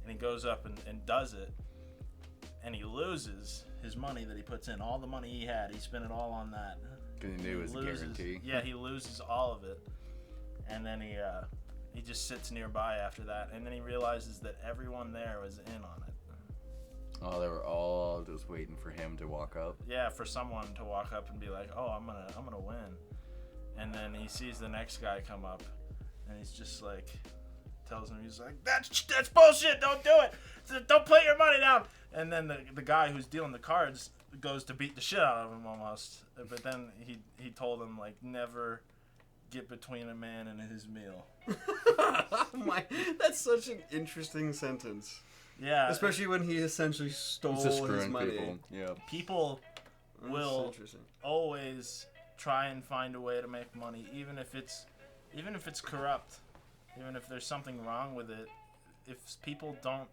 And he goes up and does it. and he loses his money that he puts in. All the money he had, he spent it all on that. Because he knew it was a guarantee. Yeah, he loses all of it, and then he just sits nearby after that, and then he realizes that everyone there was in on it. Oh, they were all just waiting for him to walk up. Yeah, for someone to walk up and be like, "Oh, I'm gonna win," and then he sees the next guy come up, and he's just like, tells him, he's like, "That's bullshit! Don't do it! Don't put your money down!" And then the guy who's dealing the cards goes to beat the shit out of him almost, but then he told him like, never get between a man and his meal. That's such an interesting sentence. Yeah, especially when he essentially stole his money. People. Yeah. People will always try and find a way to make money, even if it's corrupt, even if there's something wrong with it. If people don't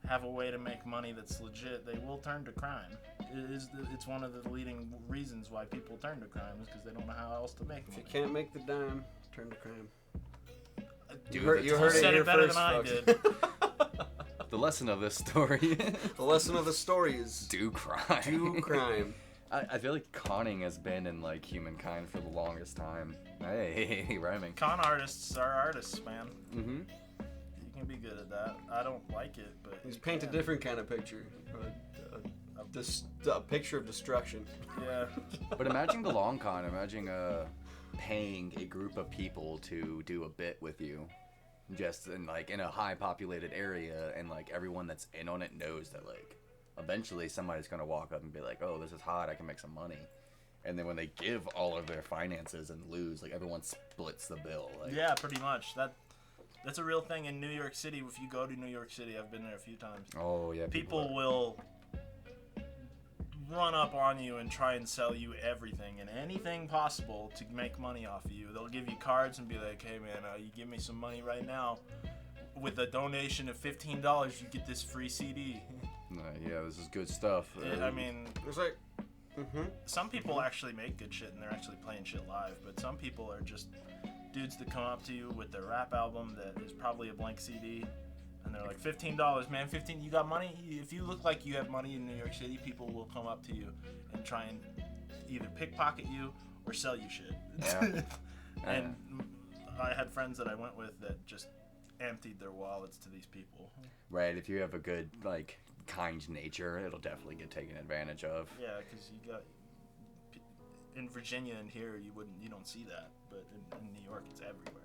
have a way to make money that's legit, they will turn to crime. It's one of the leading reasons why people turn to crime is because they don't know how else to make money. If you can't make the dime, turn to crime. You heard it said here it better first, than I folks. did. The lesson of this story. The lesson of the story is do crime. do crime. I feel like conning has been in like humankind for the longest time. Hey, rhyming. Con artists are artists, man. Mm-hmm. You can be good at that. I don't like it, but He's paint a different kind of picture. A picture of destruction. Yeah. But imagine the long con. Imagine paying a group of people to do a bit with you, just in a high populated area, and like everyone that's in on it knows that like eventually somebody's gonna walk up and be like, "Oh, this is hot. I can make some money." And then when they give all of their finances and lose, like everyone splits the bill. Like, Yeah, pretty much. That's a real thing in New York City. If you go to New York City, I've been there a few times. Oh yeah. People will run up on you and try and sell you everything and anything possible to make money off of you. They'll give you cards and be like, "Hey man, you give me some money right now. With a donation of $15, you get this free CD." Yeah, this is good stuff. I mean, It's like, some people actually make good shit and they're actually playing shit live, but some people are just dudes that come up to you with their rap album that is probably a blank CD, and they're like, $15, man, 15, you got money? If you look like you have money in New York City, people will come up to you and try and either pickpocket you or sell you shit. Yeah. And I had friends that I went with that just emptied their wallets to these people. Right, if you have a good, like, kind nature, it'll definitely get taken advantage of. Yeah, because you got in Virginia and here you don't see that, but in New York it's everywhere.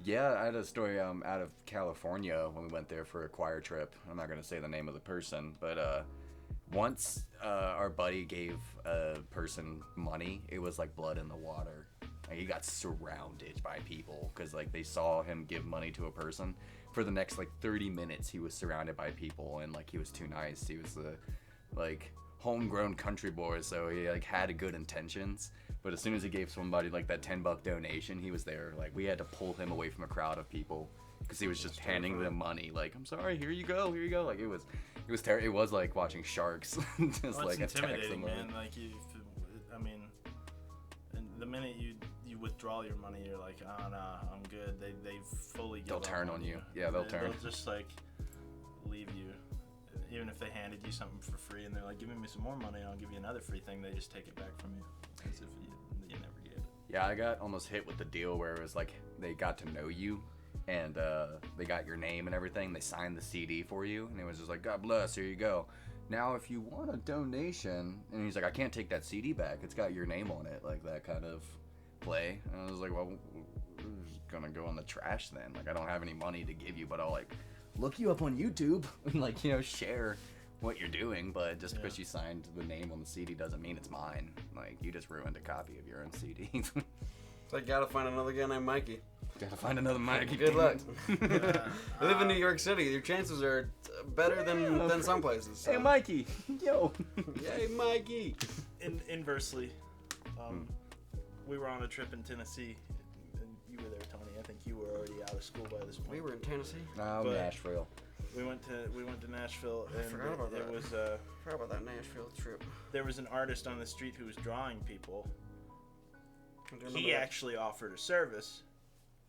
Yeah, I had a story out of California when we went there for a choir trip. I'm not going to say the name of the person, but once our buddy gave a person money, it was like blood in the water. Like, he got surrounded by people because like they saw him give money to a person. For the next like 30 minutes, he was surrounded by people, and like he was too nice. He was the like homegrown country boy, so he like had good intentions. But as soon as he gave somebody like that $10 donation, he was there. Like we had to pull him away from a crowd of people because he was just handing them money. Like, "I'm sorry, here you go." Like it was terrible. It was like watching sharks just Well, like it's attack intimidating, someone. man. Like and the minute you withdraw your money, you're like, "Oh no, I'm good." They fully give They'll up turn on you. Yeah, they'll turn. They'll just like leave you. Even if they handed you something for free and they're like, "Give me some more money, I'll give you another free thing," they just take it back from you as if you never gave it. Yeah, I got almost hit with the deal where it was like they got to know you, and they got your name and everything. They signed the CD for you, and it was just like, "God bless, here you go. Now, if you want a donation," and he's like, "I can't take that CD back. It's got your name on it," like that kind of play. And I was like, "Well, we're just gonna go in the trash then. Like, I don't have any money to give you, but I'll like look you up on YouTube and like share what you're doing, but just because you signed the name on the CD doesn't mean it's mine. Like, you just ruined a copy of your own CD. So I gotta find another guy named Mikey. Gotta find another Mikey. Good luck. Yeah. I live in New York City. Your chances are better than some places. So. Hey, Mikey. Yo. Yay, Mikey. Inversely, we were on a trip in Tennessee, and you were there, Tony. I think you were already out of school by this point. We were in Tennessee. No, But- Nashville. We went to Nashville, I and forgot about it that. was Forgot about that Nashville trip. there was an artist on the street who was drawing people. I do He remember that. actually offered a service.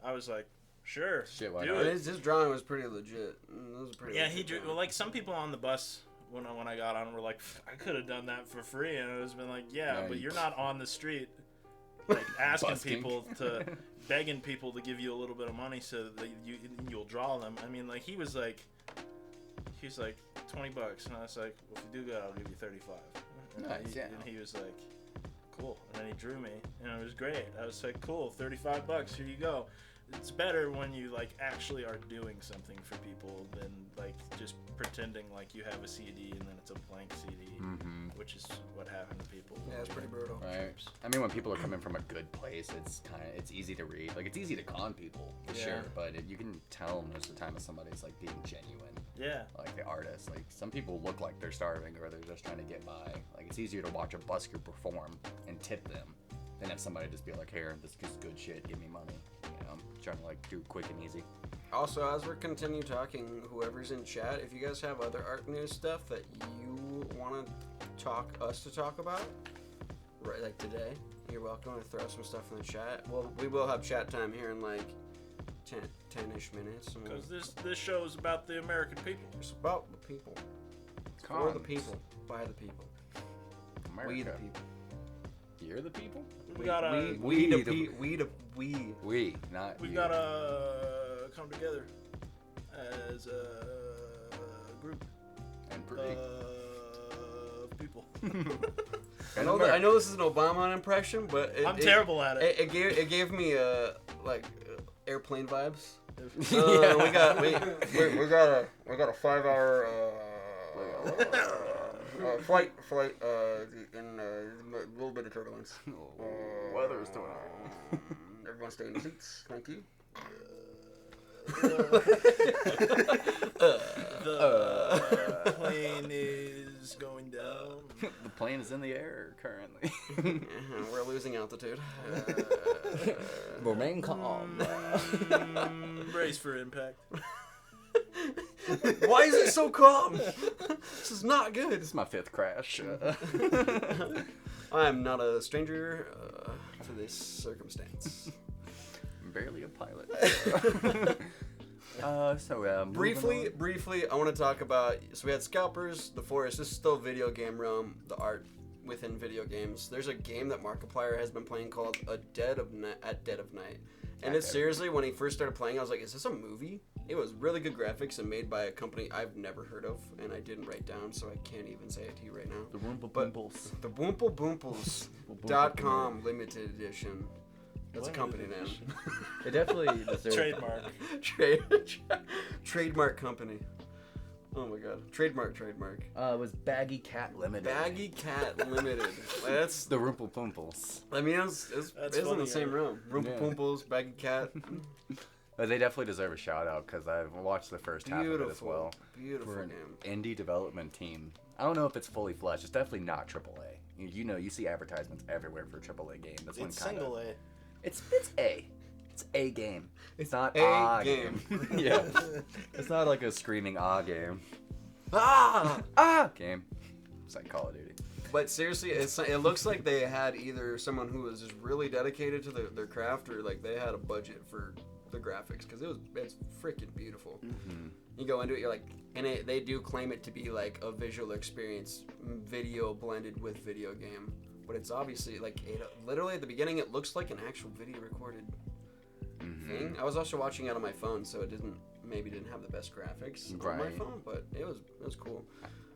I was like, "Sure, Shit, why do not? it." His drawing was pretty legit. It was pretty Yeah, legit he drew. drawing. Well, like some people on the bus when I got on were like, I could have done that for free, and it was been like, yeah, but you're not on the street like asking people to begging people to give you a little bit of money so that you'll draw them. I mean, like, he's like $20, and I was like, well, if you do good, I'll give you 35. Nice, yeah. And he was like, cool. And then he drew me, and it was great. I was like, cool, $35, here you go. It's better when you like actually are doing something for people than like just pretending like you have a CD and then it's a blank CD, which is what happened to people. Yeah, it's pretty brutal. Right. I mean, when people are coming from a good place, it's easy to read. Like, it's easy to con people, for sure, but you can tell most of the time if somebody's like being genuine. Yeah. Like the artist. Like, some people look like they're starving or they're just trying to get by. Like, it's easier to watch a busker perform and tip them than have somebody just be like, here, this is good shit, give me money. You know, trying to like do quick and easy. Also, as we're continue talking, whoever's in chat, if you guys have other art news stuff that you want to talk about, right, like today, you're welcome to throw some stuff in the chat. Well, we will have chat time here in like 10-ish minutes. Because this show is about the American people. It's about the people. It's for the people, by the people. America. We the people. You're the people? We gotta come together as a group and breathe. Of people. I know this is an Obama impression, but I'm terrible at it. It gave me like airplane vibes. Yeah. we got a 5-hour flight in a little bit of turbulence. Weather is doing it. Everyone stay in the seats. Thank you. The plane is going down. The plane is in the air currently. We're losing altitude. Remain calm. Brace for impact. Why is it so calm? This is not good. This is my 5th crash. I am not a stranger to this circumstance. I'm barely a pilot. Briefly, I want to talk about. So we had Scalpers, The Forest. This is still video game realm. The art within video games. There's a game that Markiplier has been playing called At Dead of Night. And it's seriously, when he first started playing, I was like, is this a movie? It was really good graphics and made by a company I've never heard of, and I didn't write down, so I can't even say it to you right now. The Woomple Boomples. The WoomplBoomples.com limited edition. That's a company name. It definitely deserves Trademark. Trademark company. Oh my god. Trademark. It was Baggy Cat Limited. Baggy Cat Limited. That's the Woomple Boomples. I mean, it's in the same room. Woomple Baggy Cat. But they definitely deserve a shout out because I've watched the first half of it as well. Beautiful We're an game. indie development team. I don't know if it's fully fledged. It's definitely not AAA. You see advertisements everywhere for a AAA game. This It's single A. It's A. It's a game. It's not a game. Yeah. It's not like a screaming game. Game. It's like Call of Duty. But seriously, it looks like they had either someone who was just really dedicated to their craft, or like they had a budget for the graphics, because it's freaking beautiful. Mm-hmm. You go into it, you're like, and they do claim it to be like a visual experience, video blended with video game. But it's obviously like literally at the beginning, it looks like an actual video recorded thing. I was also watching it on my phone, so it didn't have the best graphics on my phone, but it was cool.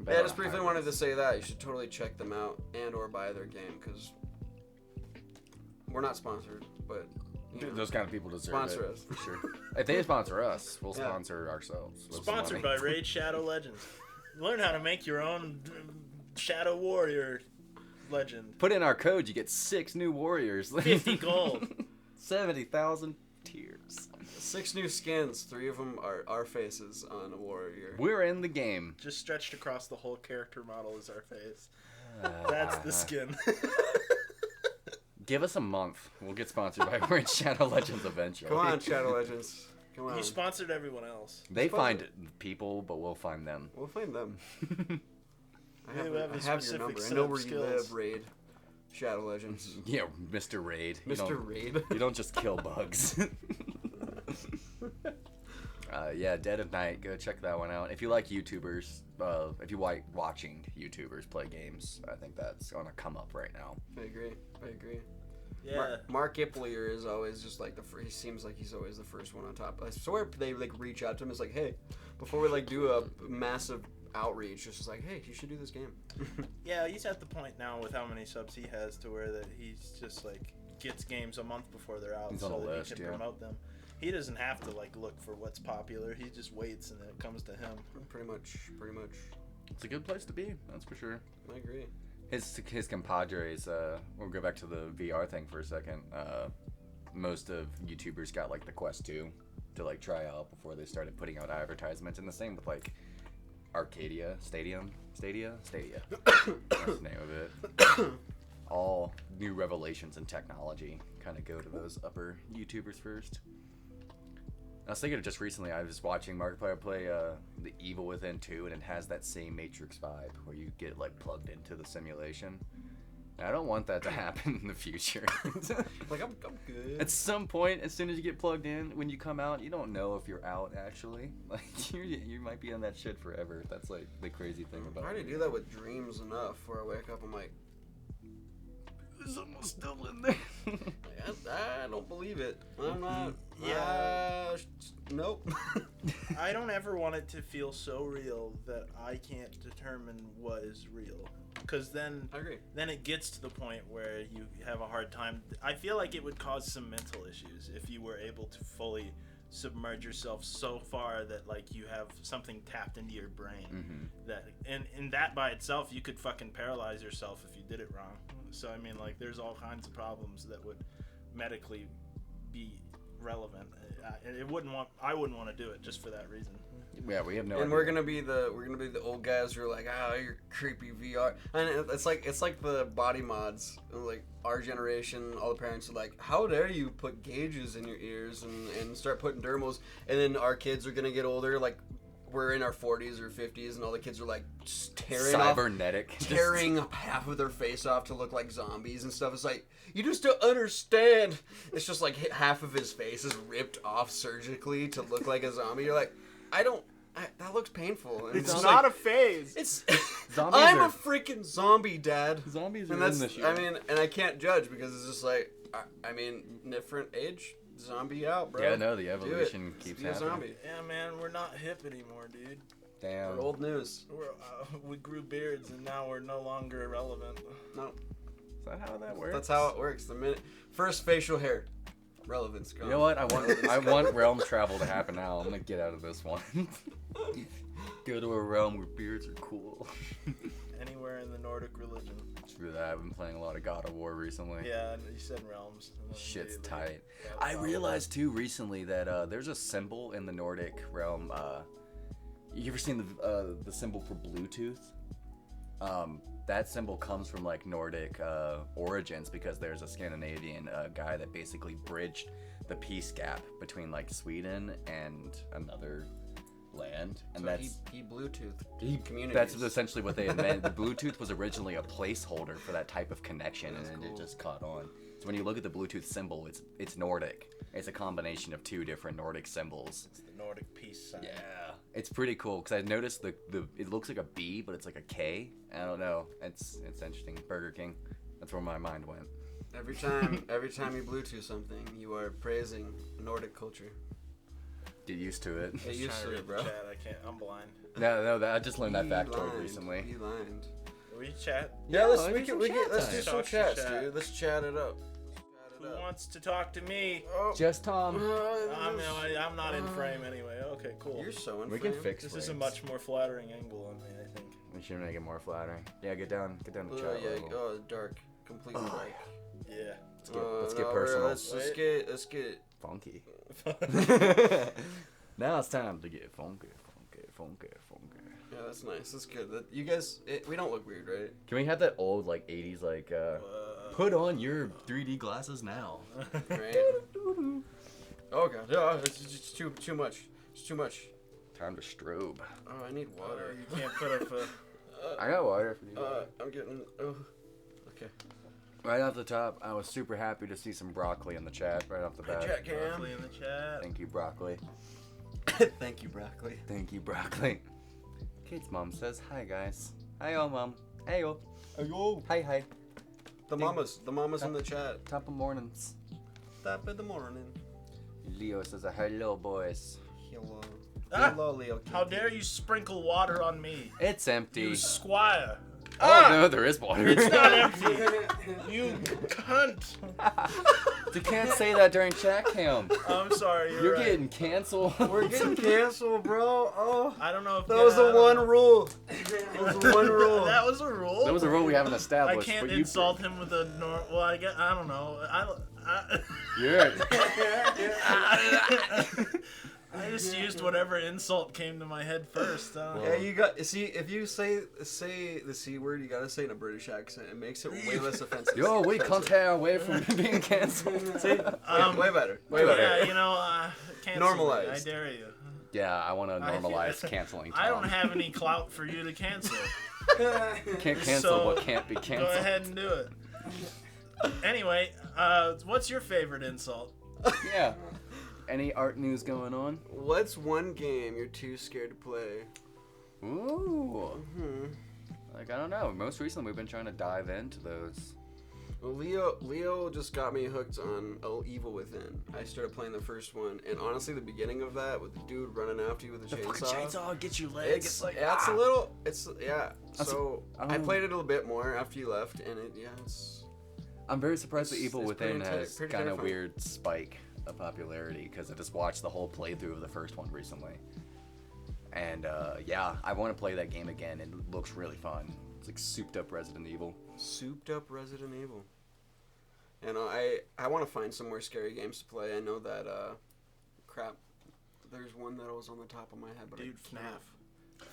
Yeah, I just briefly wanted to say that you should totally check them out and or buy their game, because we're not sponsored, but those kind of people deserve sponsor it. us For sure. If they sponsor us, we'll sponsor ourselves. Sponsored by Raid Shadow Legends. Learn how to make your own Shadow Warrior legend. Put in our code, you get 6 new warriors. 50 gold. 70,000 tears. 6 new skins. 3 of them are our faces on a warrior. We're in the game. Just stretched across the whole character model is our face. That's the skin. Give us a month. We'll get sponsored by Raid Shadow Legends eventually. Come on, Shadow Legends. Come on. You sponsored everyone else. They find people, but we'll find them. We'll find them. I have your number. I set know of where skills. you live, Raid. Shadow Legends. Yeah, Mr. Raid. Mr. Raid. You don't just kill bugs. Yeah, Dead of Night. Go check that one out. If you like YouTubers, if you like watching YouTubers play games, I think that's gonna come up right now. I agree. Yeah. Mark Iplier is always just like he seems like he's always the first one on top. I swear they like reach out to him. It's like, hey, before we like do a massive outreach, it's just like, hey, you should do this game. Yeah, he's at the point now with how many subs he has to where that he's just like gets games a month before they're out, He's on so the that list, he can promote them. He doesn't have to like look for what's popular. He just waits and then it comes to him. Pretty much. It's a good place to be, that's for sure. I agree. His compadres, we'll go back to the VR thing for a second. Most of YouTubers got like the Quest 2 to like try out before they started putting out advertisements, and the same with like Stadia. That's the name of it. All new revelations in technology kind of go to those upper YouTubers first. I was thinking of just recently, I was watching Markiplier play The Evil Within 2, and it has that same Matrix vibe where you get like plugged into the simulation. And I don't want that to happen in the future. Like I'm good. At some point, as soon as you get plugged in, when you come out, you don't know if you're out actually. Like you might be on that shit forever. That's like the crazy thing about it. I already do that with dreams enough where I wake up, I'm like, someone's still in there. I don't believe it. I'm not. Yeah. Nope. I don't ever want it to feel so real that I can't determine what is real. Because then, I agree. Then it gets to the point where you have a hard time. I feel like it would cause some mental issues if you were able to fully submerge yourself so far that like you have something tapped into your brain. Mm-hmm. That and that by itself, you could fucking paralyze yourself if you did it wrong. So I mean, like, there's all kinds of problems that would medically be relevant. I wouldn't want to do it just for that reason. Yeah, we have no. And idea. we're gonna be the old guys who are like, you're creepy VR. And it's like the body mods. Like our generation, all the parents are like, how dare you put gauges in your ears and start putting dermals? And then our kids are gonna get older, like we're in our 40s or 50s, and all the kids are like tearing half of their face off to look like zombies and stuff. It's like, you just don't understand. It's just like half of his face is ripped off surgically to look like a zombie. You're like, that looks painful. And It's not like, a phase. It's I'm a freaking zombie, Dad. Zombies and are in this year. I mean, and I can't judge because it's just like, I mean, different age, zombie out, bro. Yeah, no, the evolution keeps be a happening. Zombie. Yeah, man, we're not hip anymore, dude. Damn. We're old news. We grew beards and now we're no longer irrelevant. No. Is that how that works? That's how it works. The minute first facial hair, relevance gone. You know what? I want realm travel to happen now. I'm gonna get out of this one. Go to a realm where beards are cool. Anywhere in the Nordic religion. Screw that. I've been playing a lot of God of War recently. Yeah, you said realms. Shit's tight. I realized too recently that there's a symbol in the Nordic realm. You ever seen the symbol for Bluetooth? That symbol comes from like Nordic origins because there's a Scandinavian guy that basically bridged the peace gap between like Sweden and another land, and so that's he Bluetooth communities. That's essentially what they meant. The Bluetooth was originally a placeholder for that type of connection, and then it just caught on. So when you look at the Bluetooth symbol, it's Nordic. It's a combination of two different Nordic symbols. It's the Nordic peace sign. Yeah, it's pretty cool because I noticed the it looks like a B, but it's like a K. I don't know. It's interesting. Burger King. That's where my mind went. Every time you Bluetooth something, you are praising Nordic culture. Get used to it. Get used to it, bro. Chat. I can't. I'm blind. No, I just learned that factoid recently. He lined. We chat. Yeah, let's do some Talk chats, chat. dude. Let's chat it up. Who wants to talk to me? Just Tom. I'm not in frame anyway. Okay, cool. You're so in We frame. can fix This frames. is a much more flattering angle on me, I think. We should make it more flattering. Yeah, get down the chat level. Oh, dark. Completely dark. Yeah. Let's get personal. Let's get Funky. Now it's time to get funky. Yeah, that's nice. That's good. You guys, we don't look weird, right? Can we have that old like 80s like put on your 3D glasses now? Right. Oh god, yeah, it's just too much. It's too much. Time to strobe. Oh, I need water. You can't put up a... I got water for you. I'm getting. Oh, okay. Right off the top, I was super happy to see some broccoli in the chat right off the bat. Chat cam. Broccoli in the chat. Thank you, broccoli. Thank you, broccoli. Thank you, broccoli. Kate's mom says, "Hi guys." Hi-yo, mom. Hey-yo. Ayo. Hi. The mamas in the chat. Top of mornings. Top of the morning. Leo says, "Hello, boys." Hello. Ah! Hello, Leo. Kitty. How dare you sprinkle water on me, It's empty. you squire? Oh no, there is water. It's not empty. You cunt. You can't say that during chat cam. I'm sorry. You're right. getting canceled. We're getting canceled, bro. Oh. I don't know if That was the one rule. That was the one rule. That was a rule. That was a rule we haven't I established. can't but insult him with a well, I guess I don't know. You're. I just used whatever insult came to my head first. I don't know. Yeah, you got. See, if you say the C word, you gotta say it in a British accent. It makes it way less offensive. Yo, we can't tear away from being canceled. See, way better. Way better. Yeah, you know, cancel Normalized. me. I dare you. Yeah, I want to normalize canceling Tom. I don't have any clout for you to cancel. Can't cancel So, what can't be canceled. Go ahead and do it. Anyway, what's your favorite insult? Yeah. Any art news going on? What's one game you're too scared to play? Ooh. Like, I don't know. Most recently, we've been trying to dive into those. Well, Leo just got me hooked on Evil Within. I started playing the first one, and honestly, the beginning of that with the dude running after you with a chainsaw. Gets you legs. It's like it's a little. It's yeah. So I played it a little bit more after you left, and it's. I'm very surprised that Evil it's Within pretty has pretty kind of terrifying. weird spike of popularity because I just watched the whole playthrough of the first one recently. And yeah, I want to play that game again. It looks really fun. It's like souped up Resident Evil. Souped up Resident Evil. And I want to find some more scary games to play. I know that crap. There's one that was on the top of my head, but Dude, I can't.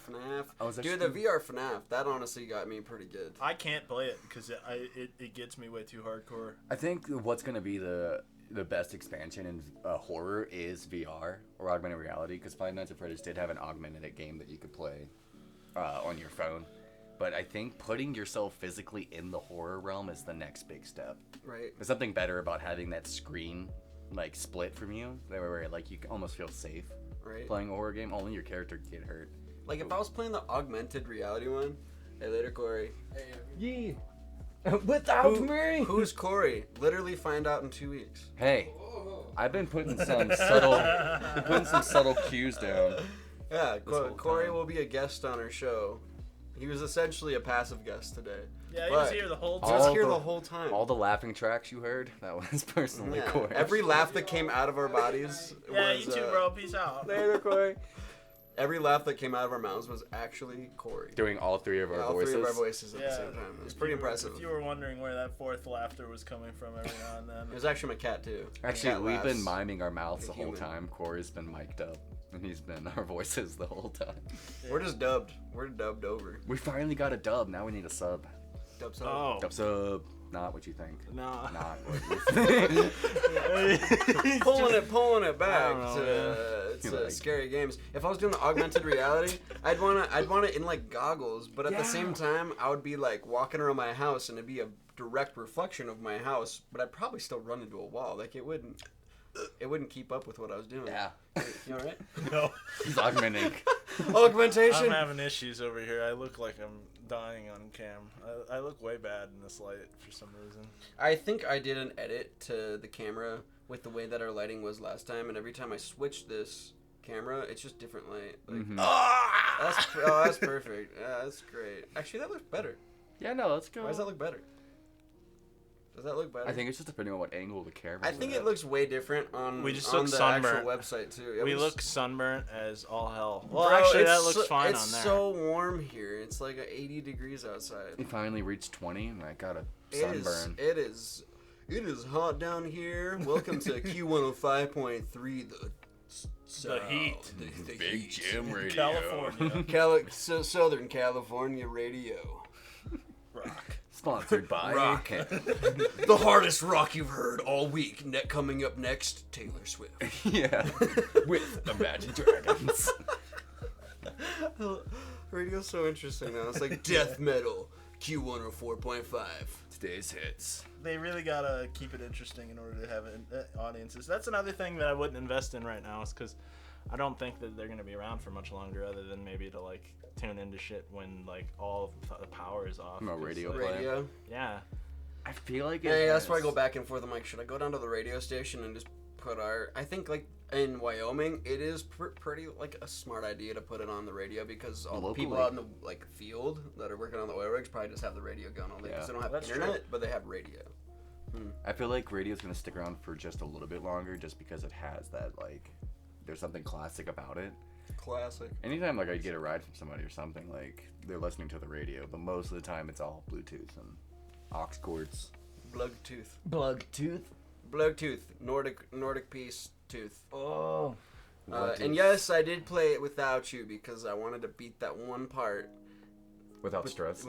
FNAF. FNAF. Dude, the VR FNAF, that honestly got me pretty good. I can't play it because it gets me way too hardcore. I think what's going to be the best expansion in horror is VR or augmented reality, because Five Nights at Freddy's did have an augmented game that you could play on your phone. But I think putting yourself physically in the horror realm is the next big step. Right. There's something better about having that screen like split from you, where like you almost feel safe Right. playing a horror game. Only your character can get hurt. Like if I was playing the augmented reality one, hey later Corey. Yeah. Without me. Who's Corey? Literally find out in 2 weeks. Hey, I've been putting some subtle cues down. Yeah, whole Corey time. will be a guest on our show. He was essentially a passive guest today. Yeah, he But- was here the whole He time. was All here the- the whole time. All the laughing tracks you heard, that was personally Yeah. Corey. Every laugh that came out of our bodies Yeah, was you too, bro. Peace out. Later, Corey. every laugh that came out of our mouths was actually Corey. Doing all three of our Yeah, all voices. three of our voices at the Yeah, same time. It was if pretty you were- impressive. If you were wondering where that fourth laughter was coming from every now and It then. was actually my cat too. Actually, Cat we've laughs. been miming our mouths the like a whole human. time. Corey's been mic'd up, and he's been our voices the whole time. We're just dubbed. We're dubbed over. We finally got a dub. Now we need a sub. Dubbed so. Oh. Dub sub. Not what you think. No. Not what you think. pulling it back I don't to, know, to You're like- scary games. If I was doing the augmented reality, I'd want it in like goggles, but at the Yeah. same time, I would be like walking around my house and it'd be a direct reflection of my house, but I'd probably still run into a wall. Like it wouldn't keep up with what I was doing. Yeah. You alright? No. He's augmenting. Augmentation. I'm having issues over here. I look like I'm dying on cam. I look way bad in this light for some reason. I think I did an edit to the camera with the way that our lighting was last time, and every time I switch this camera, it's just different light. Like, Mhm. that's perfect. Yeah, that's great. Actually, that looks better. Yeah, no, let's go. Why does that look better? Does that look better? I think it's just depending on what angle the camera. I think it looks way different on, We just on look the sunburnt. actual website too. It We was- look sunburnt as all hell. Well, Bro, actually, it's that looks so- fine it's on there. so warm here. It's like 80 degrees outside. We finally reached 20, and I got a It sunburn. is hot down here. Welcome to Q105.3, The heat. The Big heat. Jim Radio. California. Southern California radio. Rock. Sponsored by Rock. The hardest rock you've heard all week. Coming up next, Taylor Swift. Yeah. With Imagine Dragons. Radio's so interesting now. It's like death metal, Q104.5. Today's hits. They really gotta keep it interesting in order to have audiences. That's another thing that I wouldn't invest in right now, is because I don't think that they're gonna be around for much longer, other than maybe to like tune into shit when like all of the power is off. No radio like, player. Radio. Yeah. I feel like Yeah, that's why I go back and forth. I'm like, should I go down to the radio station and just put our... I think, like, in Wyoming, it is pretty, like, a smart idea to put it on the radio because all the people out in the, like, field that are working on the oil rigs probably just have the radio going all day because they don't have internet, but they have radio. I feel like radio's going to stick around for just a little bit longer just because it has that, like... There's something classic about it. Classic. Anytime, like, I get a ride from somebody or something, like, they're listening to the radio, but most of the time it's all Bluetooth and aux cords. Bluetooth. Nordic peace tooth. Oh. And yes, I did play it without you because I wanted to beat that one part. Without stress?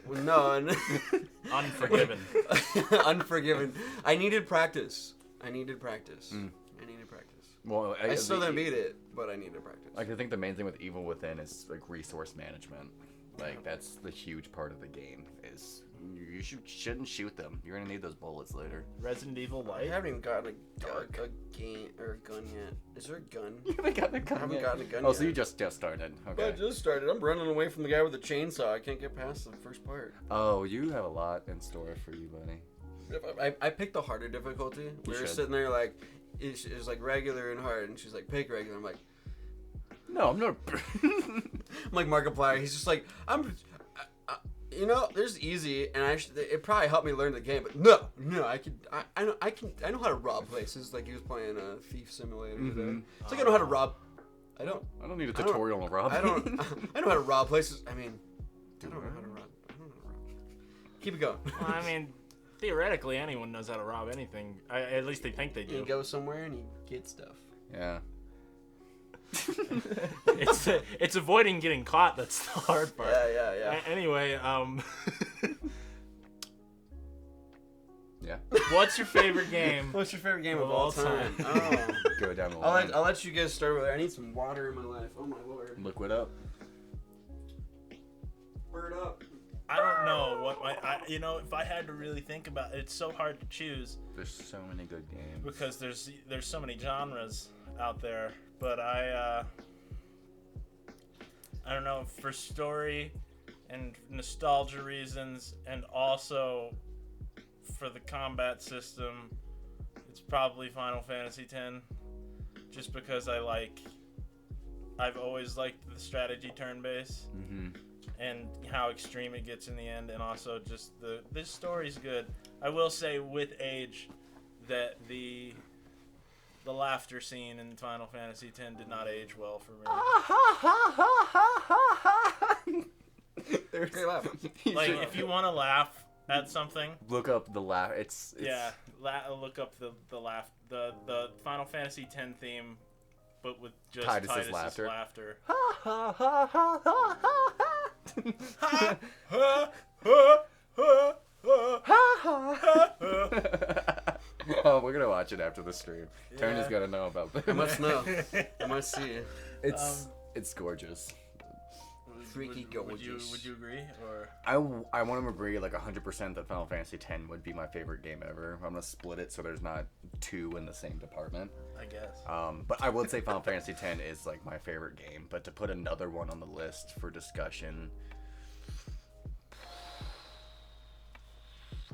No. Unforgiven. Unforgiven. I needed practice. Well, I still didn't beat it, but I needed practice. Like, I think the main thing with Evil Within is, like, resource management. Like, that's the huge part of the game, is you shouldn't shoot them. You're gonna need those bullets later. Resident Evil Light? I haven't even gotten a game or a gun yet. Is there a gun? You haven't gotten a gun I haven't gotten a gun Oh, yet. so you just started. Okay. I just started. I'm running away from the guy with the chainsaw. I can't get past the first part. Oh, you have a lot in store for you, buddy. I picked the harder difficulty. We were sitting there like, it's like regular and hard, and she's like, pick regular. I'm like, no, I'm not. I'm like Markiplier. He's just like, there's easy, and it probably helped me learn the game. But no, I know how to rob places. Like he was playing a thief simulator today. It's like I know how to rob. I don't need a tutorial on robbing. I know how to rob places. I mean, I don't know how to rob. Keep it going. Well, I mean, theoretically, anyone knows how to rob anything. At least they think they do. You go somewhere and you get stuff. Yeah. It's avoiding getting caught that's the hard part. Yeah. Anyway, Yeah. What's your favorite game? What's your favorite game of all time? Oh. Go down the line. I'll let you guys start over there. I need some water in my life. Oh my lord. Liquid up. Word up. I don't know what if I had to really think about it, it's so hard to choose. There's so many good games. Because there's so many genres out there, but I don't know, for story and nostalgia reasons, and also for the combat system, it's probably Final Fantasy X, just because I've always liked the strategy turn-based. And how extreme it gets in the end, and also just this story's good. I will say with age that the laughter scene in Final Fantasy X did not age well for me. There's great laugh. Like if you want to laugh at something, look up the laugh. It's look up the laugh, the Final Fantasy X theme, but with just Titus's laughter. Oh, we're gonna watch it after the stream. Yeah. Tony's gotta know about that. I must know. I must see it. It's gorgeous. Freaky gorgeous. Would you agree? Or I want to agree like 100% that Final Fantasy X would be my favorite game ever. I'm gonna split it so there's not two in the same department. I guess. But I would say Final Fantasy X is like my favorite game. But to put another one on the list for discussion,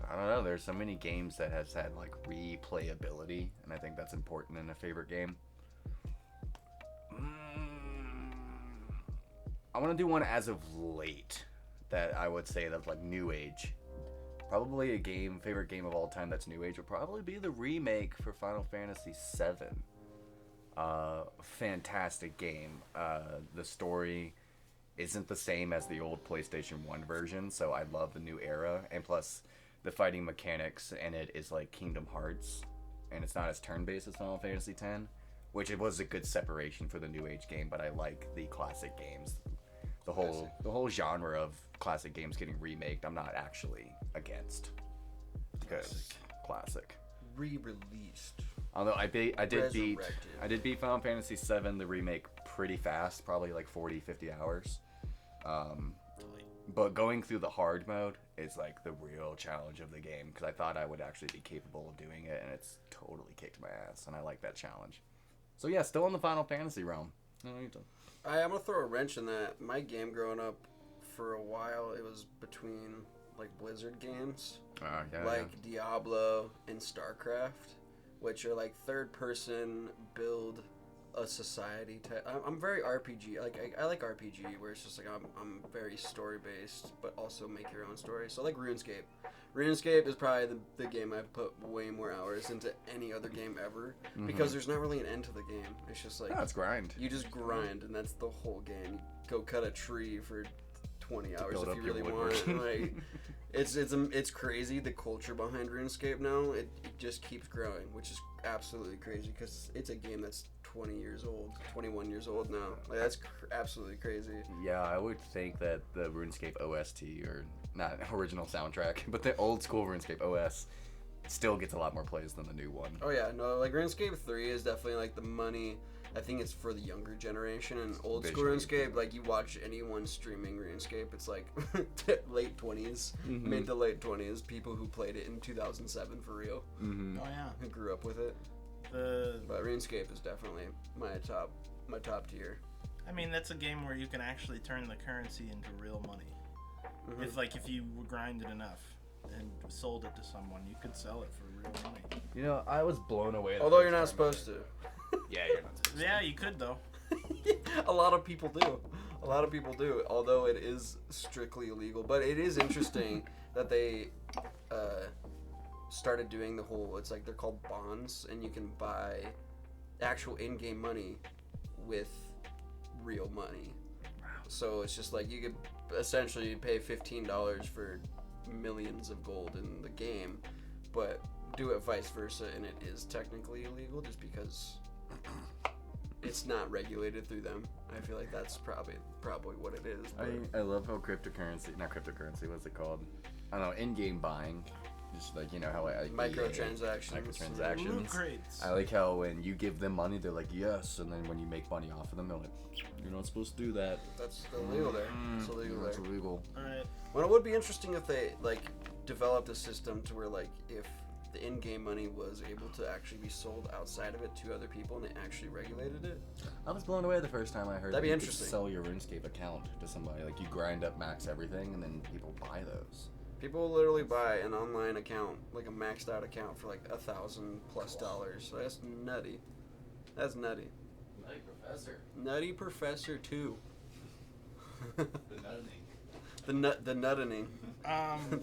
I don't know. There's so many games that has had like replayability, and I think that's important in a favorite game. I want to do one as of late that I would say that's like new age. Probably favorite game of all time that's new age would probably be the remake for Final Fantasy VII. Fantastic game. The story isn't the same as the old PlayStation 1 version, so I love the new era. And plus, the fighting mechanics in it is like Kingdom Hearts, and it's not as turn-based as Final Fantasy X, which it was a good separation for the new age game, but I like the classic games. The whole genre of classic games getting remaked, I'm not actually against. Because classic. Re-released. Although I did beat Final Fantasy VII, the remake, pretty fast, probably like 40-50 hours. But going through the hard mode is like the real challenge of the game, because I thought I would actually be capable of doing it, and it's totally kicked my ass, and I like that challenge. So yeah, still in the Final Fantasy realm. I'm gonna throw a wrench in that. My game growing up, for a while, it was between like Blizzard games, like Diablo and StarCraft, which are like third-person build a society type. I'm very RPG. Like I like RPG, where it's just like I'm very story-based, but also make your own story. So like RuneScape. RuneScape is probably the game I've put way more hours into any other game ever, because there's not really an end to the game. It's just like it's grind. You just grind, and that's the whole game. You go cut a tree for 20 hours if you really want. Like, it's crazy, the culture behind RuneScape now. It just keeps growing, which is absolutely crazy, because it's a game that's 21 years old now. Like, that's absolutely crazy. Yeah, I would think that the RuneScape OST, or not original soundtrack, but the old school RuneScape OS still gets a lot more plays than the new one. Oh yeah, no, like RuneScape 3 is definitely like the money. I think it's for the younger generation, and old school RuneScape, like you watch anyone streaming RuneScape, it's like late 20s, mid to late 20s, people who played it in 2007 for real. Oh yeah. Who grew up with it. But RuneScape is definitely my top tier. I mean, that's a game where you can actually turn the currency into real money. If you grinded enough and sold it to someone, you could sell it for real money. You know, I was blown away. Although you're not supposed to. Yeah, you're not supposed to. Yeah, you could though. A lot of people do. Although it is strictly illegal. But it is interesting that they started doing the whole, it's like they're called bonds, and you can buy actual in-game money with real money. So it's just like you could essentially pay $15 for millions of gold in the game, but do it vice versa, and it is technically illegal just because it's not regulated through them. I feel like that's probably what it is. I love how what's it called? I don't know, in-game buying. Just like, you know how microtransactions. Greats. I like how when you give them money, they're like, yes, and then when you make money off of them, they're like, you're not supposed to do that. That's illegal there. It's illegal there. It's illegal. Alright. Well, it would be interesting if they like developed a system to where like if the in-game money was able to actually be sold outside of it to other people, and they actually regulated it. I was blown away the first time I heard That'd be you interesting. could sell your RuneScape account to somebody. Like, you grind up max everything, and then people buy those. People will literally buy an online account, like a maxed out account, for like $1,000+ dollars. So that's nutty. That's nutty. Nutty Professor. Nutty Professor 2. The nutting. The nutting.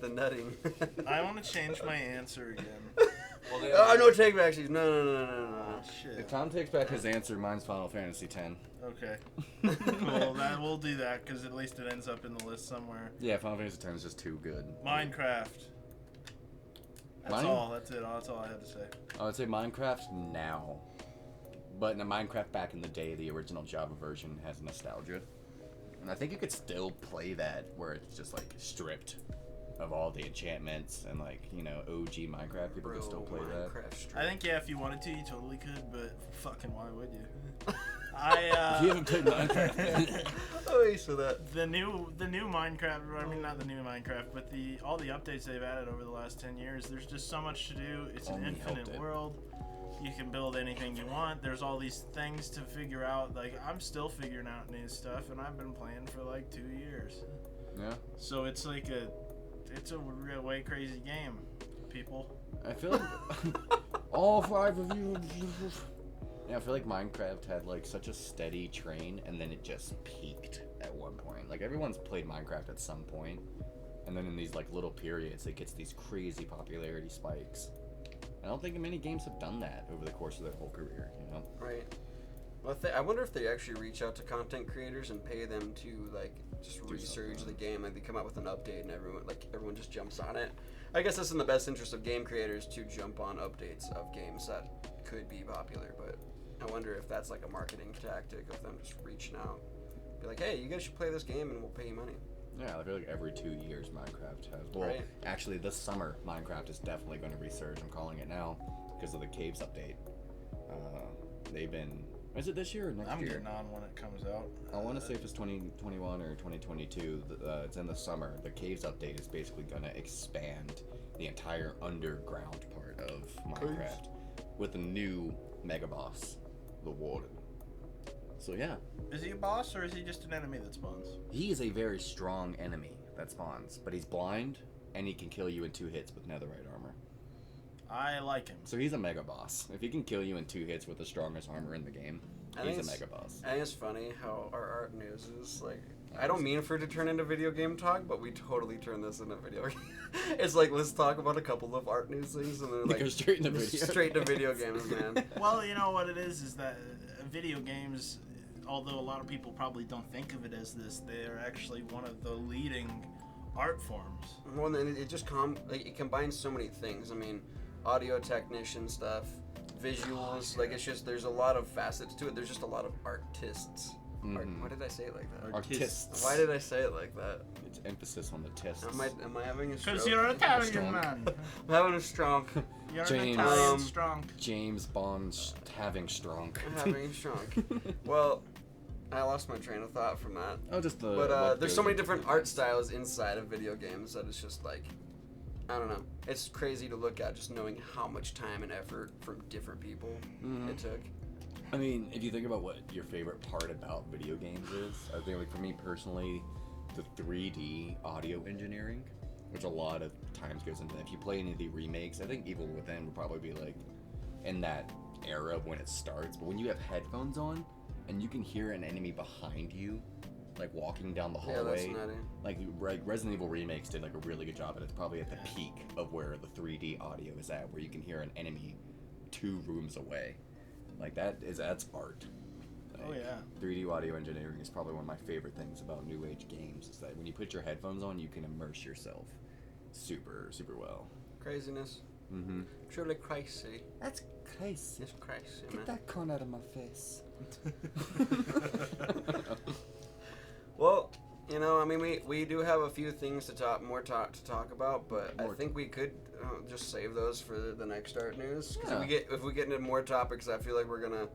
The nutting. I want to change my answer again. Oh, no take back. No. Oh, shit. If Tom takes back his answer, mine's Final Fantasy X. Okay. Cool. We'll do that, because at least it ends up in the list somewhere. Yeah, Final Fantasy X is just too good. Minecraft. That's all. That's it. That's all I had to say. I would say Minecraft now. But in the Minecraft back in the day, the original Java version has nostalgia. And I think you could still play that where it's just like stripped of all the enchantments and like, you know, OG Minecraft. People can still play that. I think, yeah, if you wanted to, you totally could, but fucking why would you? You haven't played Minecraft. Oh, you said that. The new Minecraft, I mean, not the new Minecraft, but all the updates they've added over the last 10 years, there's just so much to do. It's an infinite world. You can build anything you want. There's all these things to figure out. Like, I'm still figuring out new stuff, and I've been playing for like 2 years. Yeah. So it's like it's a way crazy game, people. I feel like all 5 of you. Yeah, I feel like Minecraft had like such a steady train, and then it just peaked at one point. Like, everyone's played Minecraft at some point, and then in these like little periods, it gets these crazy popularity spikes. I don't think many games have done that over the course of their whole career, you know? Right. Well, I wonder if they actually reach out to content creators and pay them to like just research the game. Like, they come out with an update and everyone just jumps on it. I guess that's in the best interest of game creators to jump on updates of games that could be popular. But I wonder if that's like a marketing tactic of them just reaching out, be like, hey, you guys should play this game and we'll pay you money. Yeah, I feel like every 2 years Minecraft has. Well, right. Actually, this summer Minecraft is definitely going to resurge. I'm calling it now because of the Caves update. They've been. Is it this year or next year? I'm getting on when it comes out. I want to say if it's 2021 or 2022. It's in the summer. The Caves update is basically going to expand the entire underground part of Minecraft with a new mega boss, the warden. So yeah, Is he a boss or is he just an enemy that spawns? he is a very strong enemy that spawns, but he's blind and he can kill you in 2 hits with netherite armor. I like him. So he's a mega boss. If he can kill you in 2 hits with the strongest armor in the game, he's a mega boss. I think it's funny how our art news is like. I don't mean for it to turn into video game talk, but we totally turn this into video game. It's like, let's talk about a couple of art news things, and then like go straight into video. Straight to video games, man. Well, you know what it is that video games, although a lot of people probably don't think of it as this, they are actually one of the leading art forms. Well, and it just it combines so many things. I mean, audio technician stuff, visuals. Like it's just there's a lot of facets to it. There's just a lot of artists. Mhm. Why did I say it like that? Artists. Why did I say it like that? It's emphasis on the tests. Am I having a stroke? Because you're an Italian Strong. man. I'm having a stroke. You're James. an Italian Um, strong. James Bond's having strong. I'm having a stroke. Well, I lost my train of thought from that. Oh, just the. But what there's goes so many into different video art games. styles inside of video games that it's just like, I don't know. It's crazy to look at just knowing how much time and effort from different people Mhm. it took. I mean, if you think about what your favorite part about video games is, I think like for me personally, the 3D audio engineering, which a lot of times goes into that. If you play any of the remakes, I think Evil Within would probably be like in that era when it starts. But when you have headphones on and you can hear an enemy behind you, like walking down the Yeah, that's hallway, nutty. like Resident Evil remakes did like a really good job, and it's probably at the peak of where the 3D audio is at, where you can hear an enemy 2 rooms away. Like that's art. Oh, Like, yeah. 3D audio engineering is probably one of my favorite things about new age games. Is that when you put your headphones on, you can immerse yourself super well. Craziness. Mm-hmm. Truly crazy. That's crazy. It's crazy, Get man. that corn out of my face. Well, you know, I mean, we do have a few things to talk about, but I think we could just save those for the next art news. Because if we get into more topics, I feel like we're gonna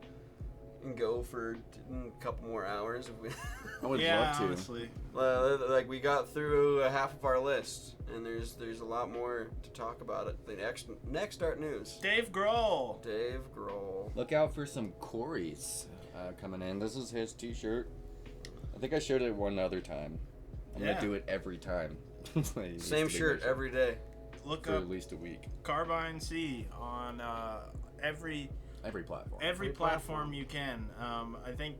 go for a couple more hours. If we I would Yeah, love to. honestly. like we got through half of our list, and there's a lot more to talk about it. The next art news. Dave Grohl. Dave Grohl. Look out for some Corey's coming in. This is his T-shirt. I think I showed it one other time. I'm Yeah. gonna do it every time. Like, it Same needs to be shirt mentioned every day. Look for up at least a week. Carbine C on every Every platform. every platform you can. I think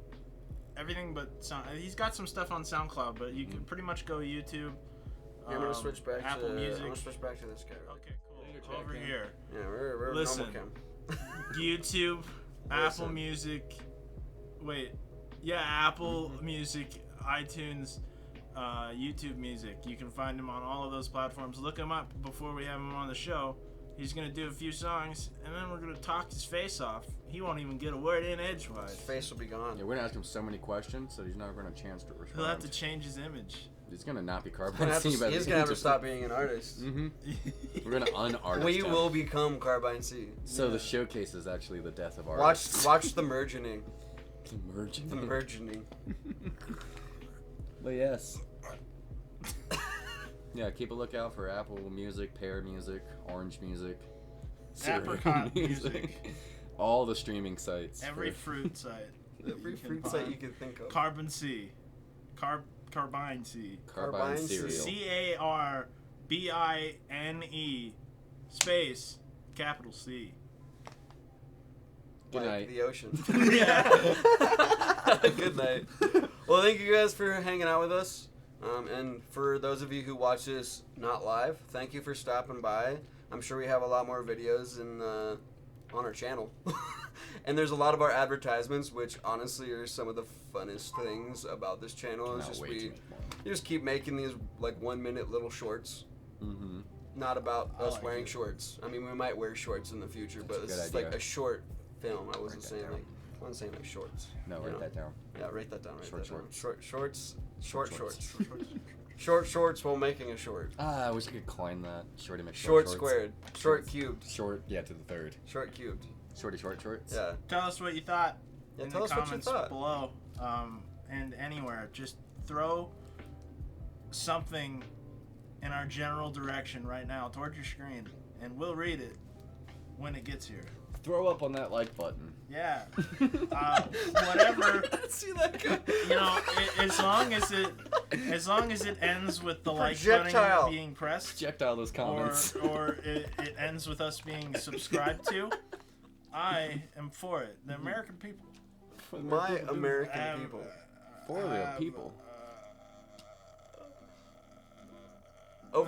everything but sound. He's got some stuff on SoundCloud, but you can pretty much go YouTube. Yeah, I'm gonna switch back Apple to Music. I'm gonna switch back to this guy. Okay, There you cool. go, Over Cam. here, Yeah, we're Listen. normal cam. YouTube, Apple Listen. Music. Wait, yeah, Apple Music, iTunes, YouTube Music. You can find him on all of those platforms. Look him up before we have him on the show. He's gonna do a few songs, and then we're gonna talk his face off. He won't even get a word in edgewise. His face will be gone. Yeah, we're gonna ask him so many questions that he's never gonna have a chance to respond. He'll have to change his image. He's gonna not be He's Carbine gonna have to, C by the he's end gonna have to of- stop being an artist. Mhm. We're gonna un-artist We him. will become Carbine C. So the showcase is actually the death of Watch artists. watch the mergening. The merging. The mergening. But yes. Yeah, keep a lookout for Apple Music, Pear Music, Orange Music, Siri Apricot Music. all the streaming sites. Every for- fruit site. that Every you can fruit site find. you can think of. Carbon C. Carbine C. Carbine Carbine cereal. CARBINE space capital C. Good Like night. the ocean. Yeah. Good night. Well, thank you guys for hanging out with us. And for those of you who watch this not live, thank you for stopping by. I'm sure we have a lot more videos on our channel. And there's a lot of our advertisements, which honestly are some of the funnest things about this channel. Is Cannot just wait to make more. you just keep making these like 1 minute little shorts. Mm-hmm. Not about I us like wearing it. shorts. I mean, we might wear shorts in the future, That's but a this good is like idea. a short film. I wasn't that saying down. like I wasn't saying like shorts. No, You write know? that down. Yeah, write that down. Write Short that down. shorts. Short Shorts. shorts. Short shorts while making a short. Ah, I wish I could coin that. Shorty McShort Short shorts. squared. Short cubed. Short, yeah, to the third. Short cubed. Shorty short shorts. Yeah. Tell us what you thought Yeah. in Tell the us what you comments thought. below, and anywhere. Just throw something in our general direction right now toward your screen, and we'll read it when it gets here. throw up on that like button. Yeah. Whatever. See that guy? You know, as long as it ends with the like Projectile. button being pressed, Projectile those comments. or it ends with us being subscribed to, I am for it. The American people. My American people. For real people.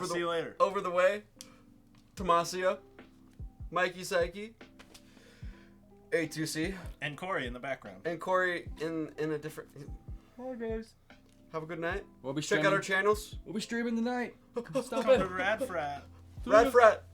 See you later. Over the way, Tomasio, Mikey Psyche, AytuC, And Corey in the background. and Corey in a different. Hi guys. Have a good night. We'll be Check streaming. out our channels. We'll be streaming tonight. Stop Come it. to Rad Frat. Rad Frat.